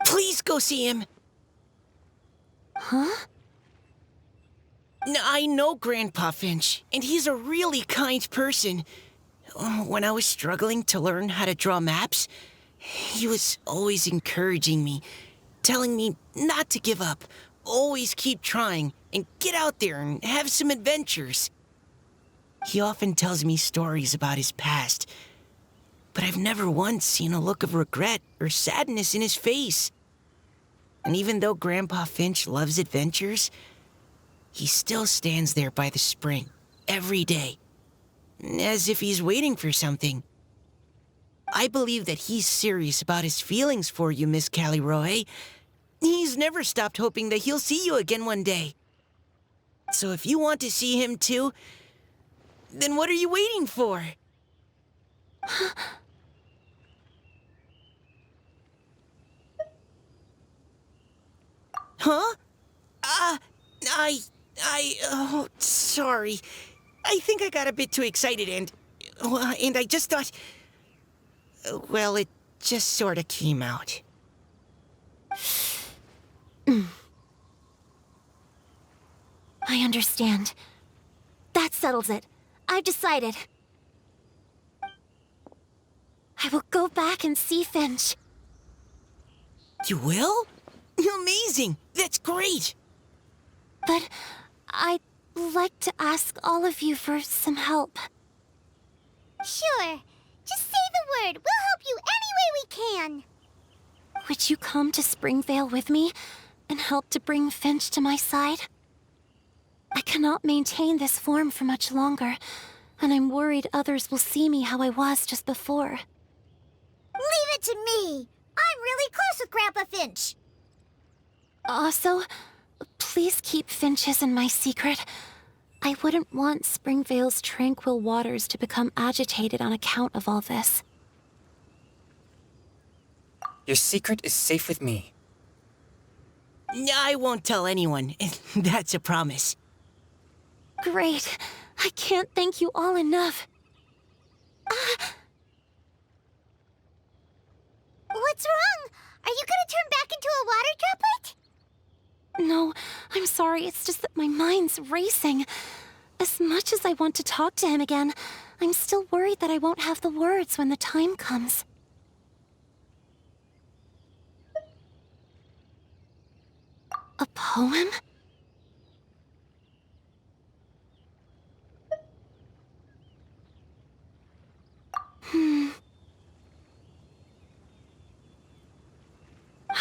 Please go see him. Huh? I know Grandpa Finch, and he's a really kind person. When I was struggling to learn how to draw maps, he was always encouraging me, telling me not to give up, always keep trying, and get out there and have some adventures. He often tells me stories about his past, but I've never once seen a look of regret or sadness in his face. And even though Grandpa Finch loves adventures, he still stands there by the spring, every day, as if he's waiting for something. I believe that he's serious about his feelings for you, Miss Callie. He's never stopped hoping that he'll see you again one day. So if you want to see him too, then what are you waiting for? Huh? Oh, sorry. I think I got a bit too excited and I just thought, well, it just sort of came out. I understand. That settles it. I've decided. I will go back and see Finch. You will? Amazing! That's great! But I'd like to ask all of you for some help. Sure. Just say the word. We'll help you any way we can. Would you come to Springvale with me and help to bring Finch to my side? I cannot maintain this form for much longer, and I'm worried others will see me how I was just before. Leave it to me. I'm really close with Grandpa Finch. Also, please keep Finch's in my secret. I wouldn't want Springvale's tranquil waters to become agitated on account of all this. Your secret is safe with me. I won't tell anyone. That's a promise. Great. I can't thank you all enough. What's wrong? Are you gonna turn back into a water droplet? No, I'm sorry. It's just that my mind's racing. As much as I want to talk to him again, I'm still worried that I won't have the words when the time comes. A poem?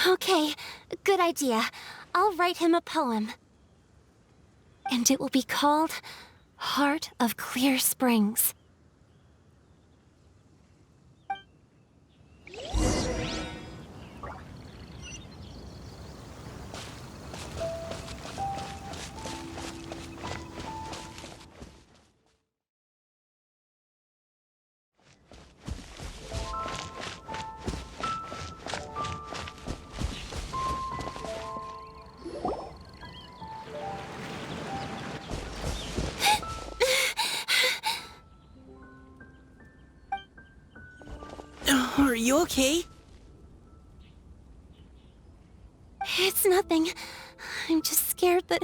Okay, good idea. I'll write him a poem. And it will be called Heart of Clear Springs. Are you okay? It's nothing. I'm just scared that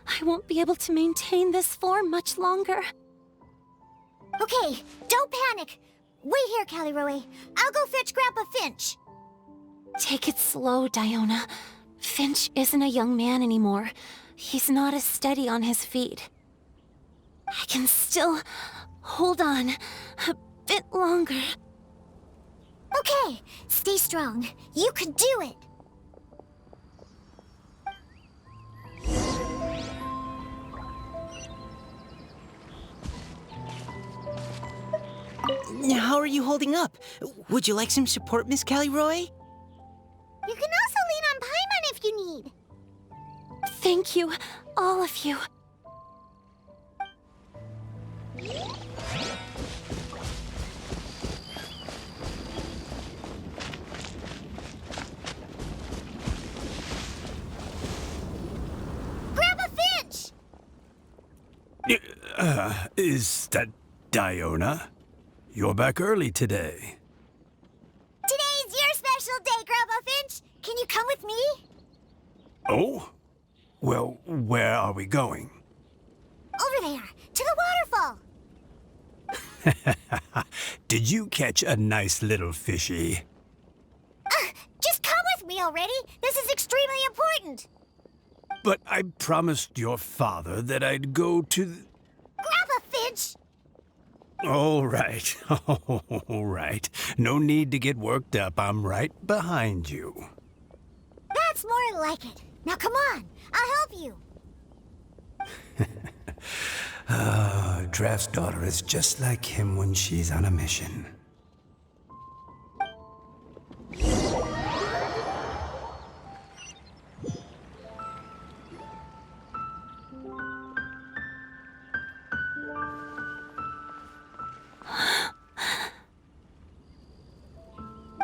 I won't be able to maintain this form much longer. Okay, don't panic. Wait here, Caliroe. I'll go fetch Grandpa Finch. Take it slow, Diona. Finch isn't a young man anymore. He's not as steady on his feet. I can still hold on a bit longer. Okay, stay strong. You can do it. How are you holding up? Would you like some support, Miss Caliroe? You can also lean on Paimon if you need. Thank you, all of you. Grandpa Finch! Is that Diona? You're back early today. Today's your special day, Grandpa Finch. Can you come with me? Oh? Well, where are we going? Over there, to the waterfall. Did you catch a nice little fishy? Just come with me already. This is extremely important. But I promised your father that I'd go to Grandpa Finch! All right. All right. No need to get worked up. I'm right behind you. That's more like it. Now come on, I'll help you. Draft's daughter is just like him when she's on a mission.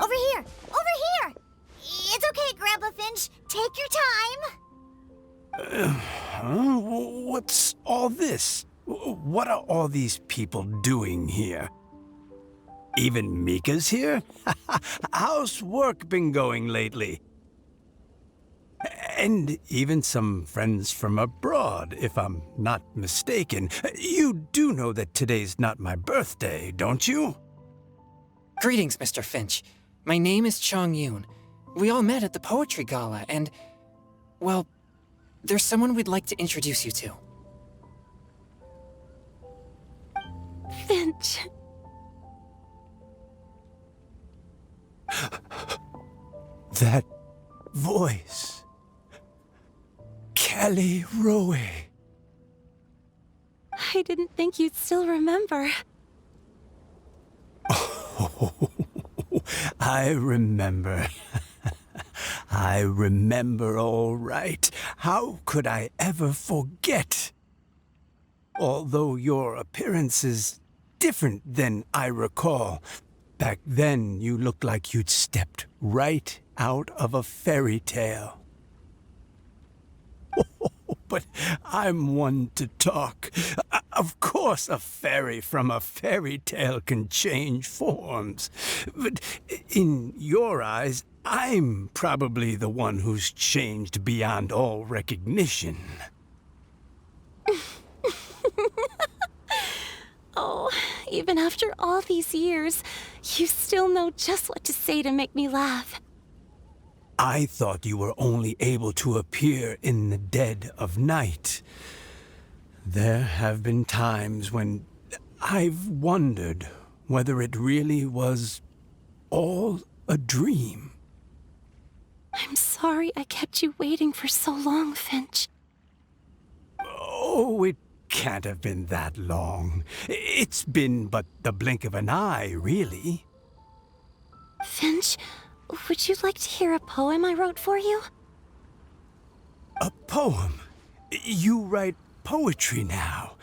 Over here! Over here! It's okay, Grandpa Finch. Take your time. What's all this? What are all these people doing here? Even Mika's here? How's work been going lately? And even some friends from abroad, if I'm not mistaken. You do know that today's not my birthday, don't you? Greetings, Mr. Finch. My name is Chong Yoon. We all met at the poetry gala, and, well, there's someone we'd like to introduce you to. Finch. That voice. Caliroe. I didn't think you'd still remember. Oh, I remember. I remember all right. How could I ever forget? Although your appearance is different than I recall, back then you looked like you'd stepped right out of a fairy tale. But I'm one to talk. Of course a fairy from a fairy tale can change forms. But in your eyes, I'm probably the one who's changed beyond all recognition. Oh, even after all these years, you still know just what to say to make me laugh. I thought you were only able to appear in the dead of night. There have been times when I've wondered whether it really was all a dream. I'm sorry I kept you waiting for so long, Finch. Oh, it can't have been that long. It's been but the blink of an eye, really. Finch, would you like to hear a poem I wrote for you? A poem? You write poetry now?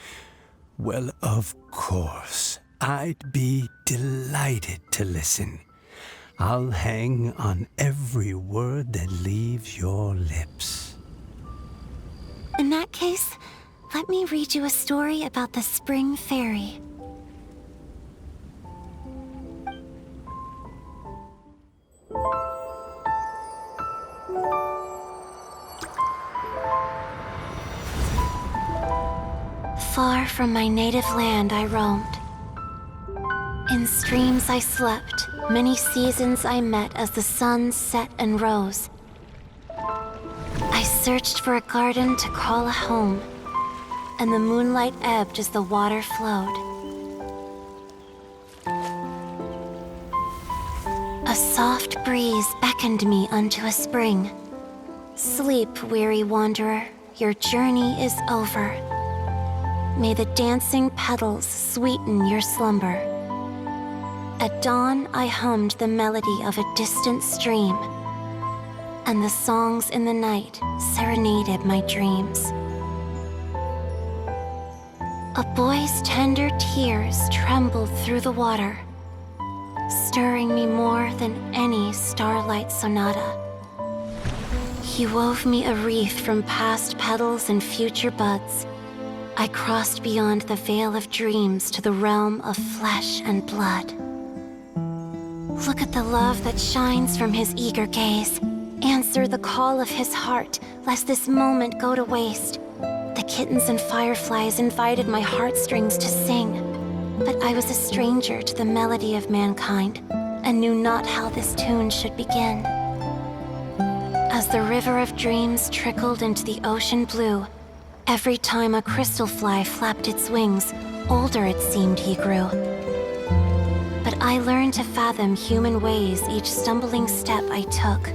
Well, of course. I'd be delighted to listen. I'll hang on every word that leaves your lips. In that case, let me read you a story about the Spring Fairy. from my native land I roamed. In streams I slept, many seasons I met as the sun set and rose. I searched for a garden to call a home, and the moonlight ebbed as the water flowed. A soft breeze beckoned me unto a spring. Sleep, weary wanderer, your journey is over. May the dancing petals sweeten your slumber. At dawn, I hummed the melody of a distant stream, and the songs in the night serenaded my dreams. A boy's tender tears trembled through the water, stirring me more than any starlight sonata. He wove me a wreath from past petals and future buds. I crossed beyond the veil of dreams to the realm of flesh and blood. Look at the love that shines from his eager gaze. Answer the call of his heart, lest this moment go to waste. The kittens and fireflies invited my heartstrings to sing, but I was a stranger to the melody of mankind, and knew not how this tune should begin. As the river of dreams trickled into the ocean blue, every time a crystal fly flapped its wings, older it seemed he grew. But I learned to fathom human ways each stumbling step I took,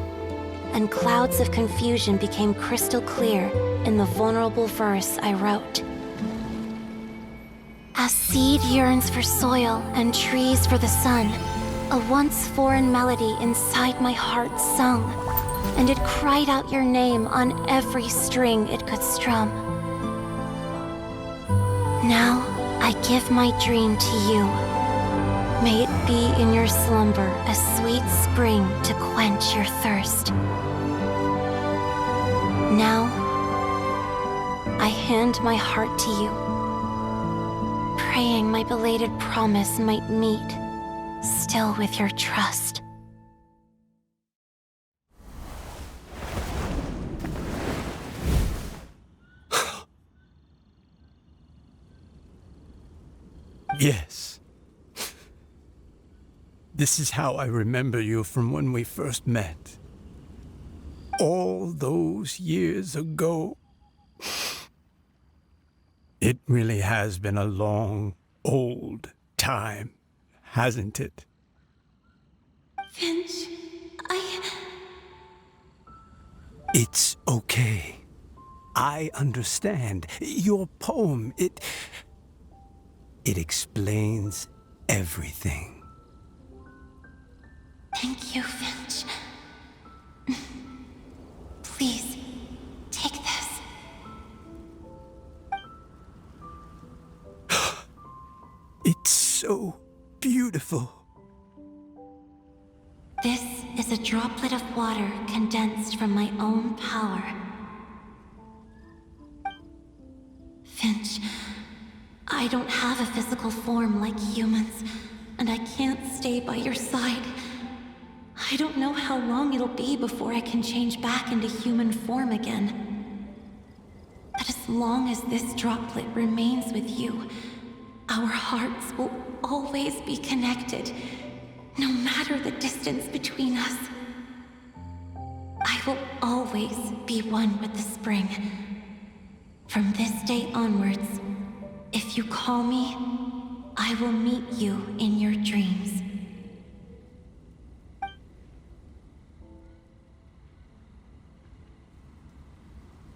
and clouds of confusion became crystal clear in the vulnerable verse I wrote. As seed yearns for soil and trees for the sun, a once foreign melody inside my heart sung, and it cried out your name on every string it could strum. Now I give my dream to you. May it be in your slumber a sweet spring to quench your thirst. Now I hand my heart to you, praying my belated promise might meet, still with your trust. Yes. This is how I remember you from when we first met. All those years ago. It really has been a long, old time, hasn't it? Finch, It's okay. I understand. Your poem, it explains everything. Thank you, Finch. Please, take this. It's so beautiful. This is a droplet of water condensed from my own power. Finch, I don't have a physical form like humans, and I can't stay by your side. I don't know how long it'll be before I can change back into human form again. But as long as this droplet remains with you, our hearts will always be connected, no matter the distance between us. I will always be one with the spring. From this day onwards, if you call me, I will meet you in your dreams.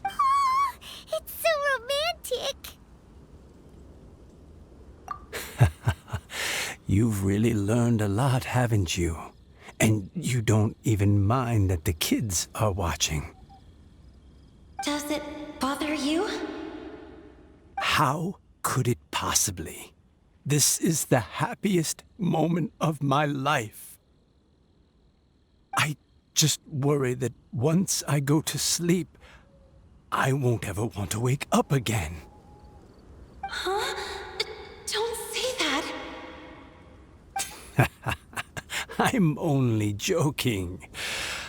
Oh, it's so romantic. You've really learned a lot, haven't you? And you don't even mind that the kids are watching. Does it bother you? How could it possibly? This is the happiest moment of my life. I just worry that once I go to sleep, I won't ever want to wake up again. Huh? Don't say that. I'm only joking.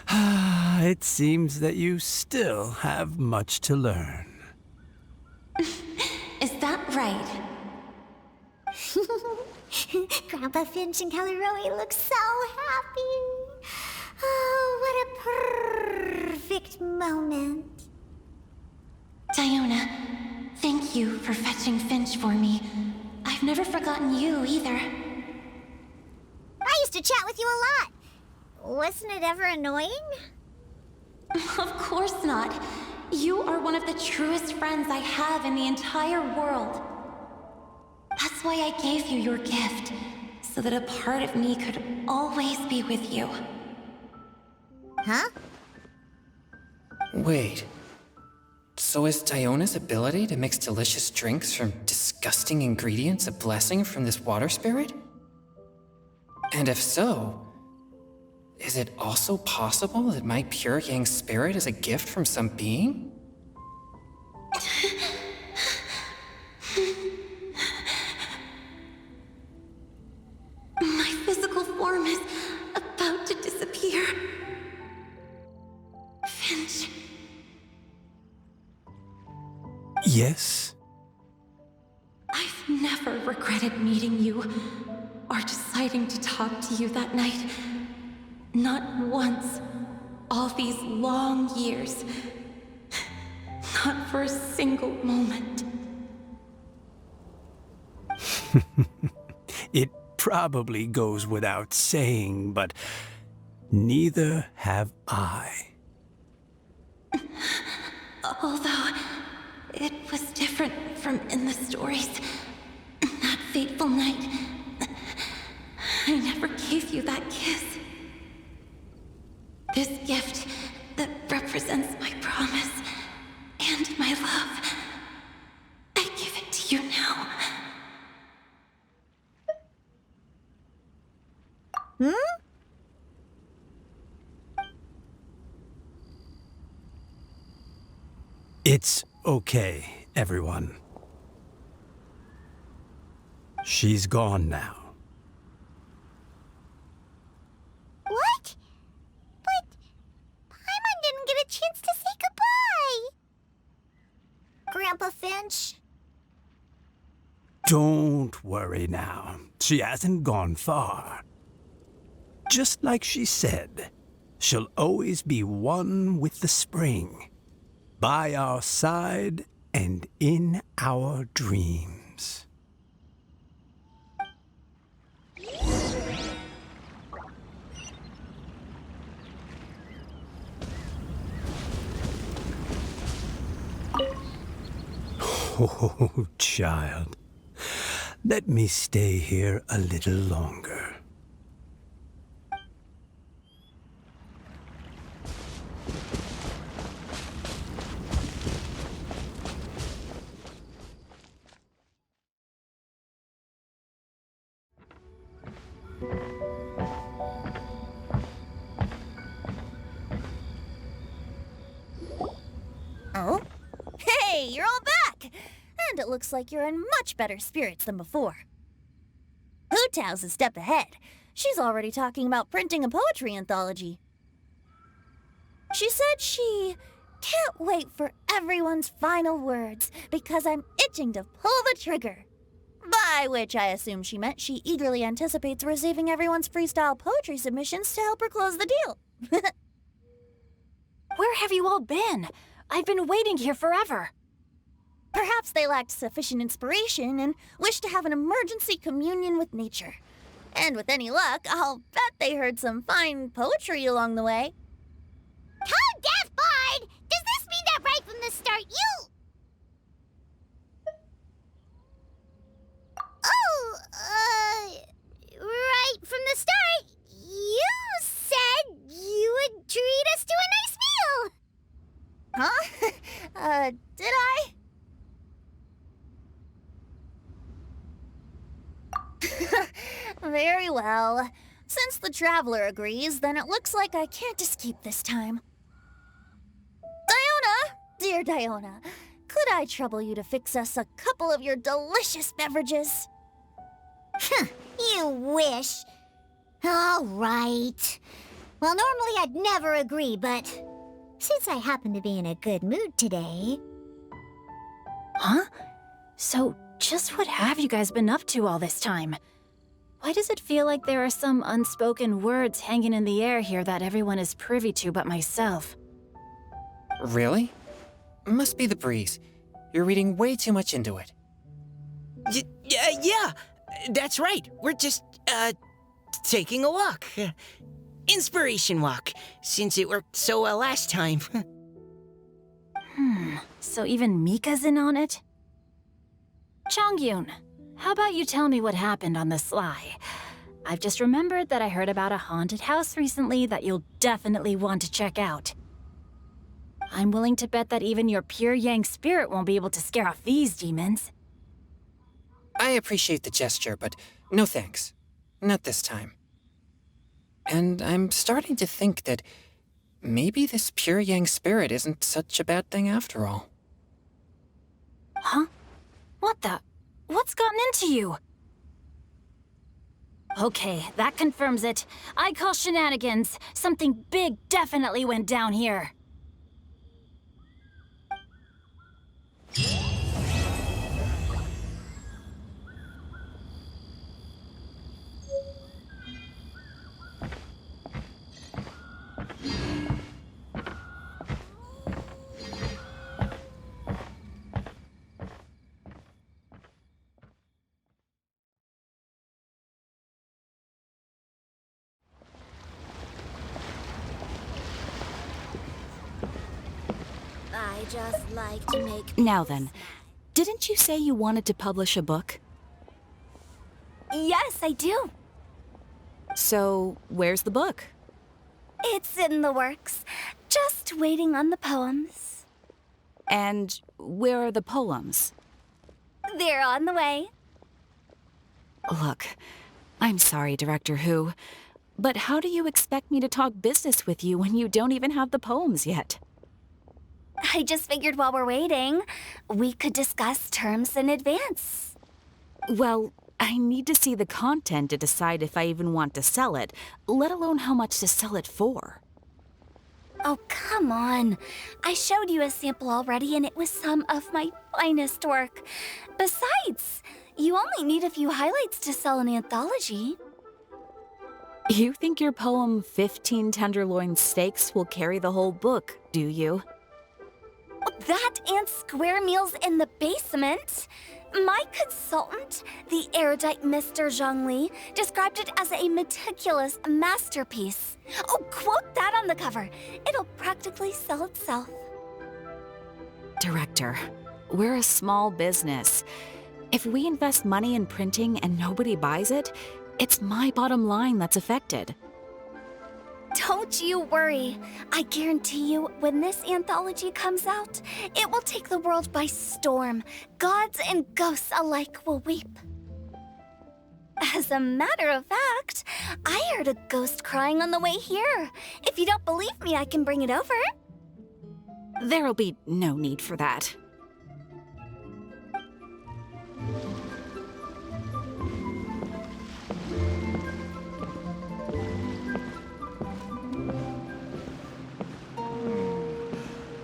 It seems that you still have much to learn. Is that right? Grandpa Finch and Kelleroy look so happy. Oh, what a perfect moment. Diona, thank you for fetching Finch for me. I've never forgotten you either. I used to chat with you a lot. Wasn't it ever annoying? Of course not. You are one of the truest friends I have in the entire world. That's why I gave you your gift, so that a part of me could always be with you. Huh? Wait. So is Diona's ability to mix delicious drinks from disgusting ingredients a blessing from this water spirit? And if so, is it also possible that my pure yang spirit is a gift from some being? My physical form is about to disappear. Finch. Yes? I've never regretted meeting you or deciding to talk to you that night. Not once. All these long years. Not for a single moment. It probably goes without saying, but neither have I. Although it was different from in the stories. That fateful night, I never gave you that kiss. This gift that represents my promise and my love, I give it to you now. It's okay, everyone. She's gone now. What? But Paimon didn't get a chance to say goodbye. Grandpa Finch? Don't worry now. She hasn't gone far. Just like she said, she'll always be one with the spring, by our side and in our dreams. Oh, child. Let me stay here a little longer. Oh? Hey, you're all back! And it looks like you're in much better spirits than before. Hu Tao's a step ahead. She's already talking about printing a poetry anthology. She said she can't wait for everyone's final words because I'm itching to pull the trigger. By which I assume she meant she eagerly anticipates receiving everyone's freestyle poetry submissions to help her close the deal. Where have you all been? I've been waiting here forever. Perhaps they lacked sufficient inspiration and wished to have an emergency communion with nature. And with any luck, I'll bet they heard some fine poetry along the way. Tone deaf, Bard! Does this mean that right from the start you... right from the start, you said you would treat us to a nice meal! Huh? Did I? Very well. Since the Traveler agrees, then it looks like I can't escape this time. Diona! Dear Diona, could I trouble you to fix us a couple of your delicious beverages? You wish. All right. Well, normally I'd never agree, but since I happen to be in a good mood today... Huh? So, just what have you guys been up to all this time? Why does it feel like there are some unspoken words hanging in the air here that everyone is privy to but myself? Really? Must be the breeze. You're reading way too much into it. Yeah, that's right. We're just, taking a walk. Inspiration walk, since it worked so well last time. So even Mika's in on it? Chongyun, how about you tell me what happened on the sly? I've just remembered that I heard about a haunted house recently that you'll definitely want to check out. I'm willing to bet that even your pure yang spirit won't be able to scare off these demons. I appreciate the gesture, but no thanks. Not this time. And I'm starting to think that maybe this pure yang spirit isn't such a bad thing after all. Huh? What the? What's gotten into you? Okay, that confirms it. I call shenanigans. Something big definitely went down here. I just like to make... Now then, didn't you say you wanted to publish a book? Yes, I do. So, where's the book? It's in the works. Just waiting on the poems. And where are the poems? They're on the way. Look, I'm sorry, Director Hu, but how do you expect me to talk business with you when you don't even have the poems yet? I just figured while we're waiting, we could discuss terms in advance. Well, I need to see the content to decide if I even want to sell it, let alone how much to sell it for. Oh, come on. I showed you a sample already, and it was some of my finest work. Besides, you only need a few highlights to sell an anthology. You think your poem 15 Tenderloin Steaks will carry the whole book, do you? That and square meals in the basement. My consultant, the erudite Mr. Zhongli, described it as a meticulous masterpiece. Oh, quote that on the cover. It'll practically sell itself. Director, we're a small business. If we invest money in printing and nobody buys it, it's my bottom line that's affected. Don't you worry. I guarantee you, when this anthology comes out, it will take the world by storm. Gods and ghosts alike will weep. As a matter of fact, I heard a ghost crying on the way here. If you don't believe me, I can bring it over. There'll be no need for that.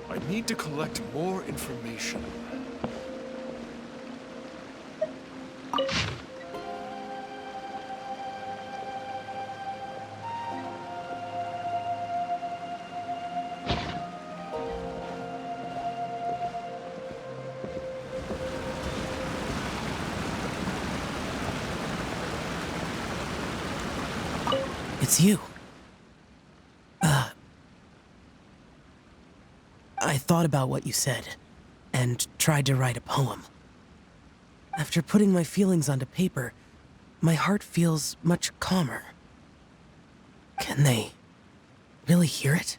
I need to collect more information. It's you. I thought about what you said, and tried to write a poem. After putting my feelings onto paper, my heart feels much calmer. Can they really hear it?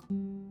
Thank you.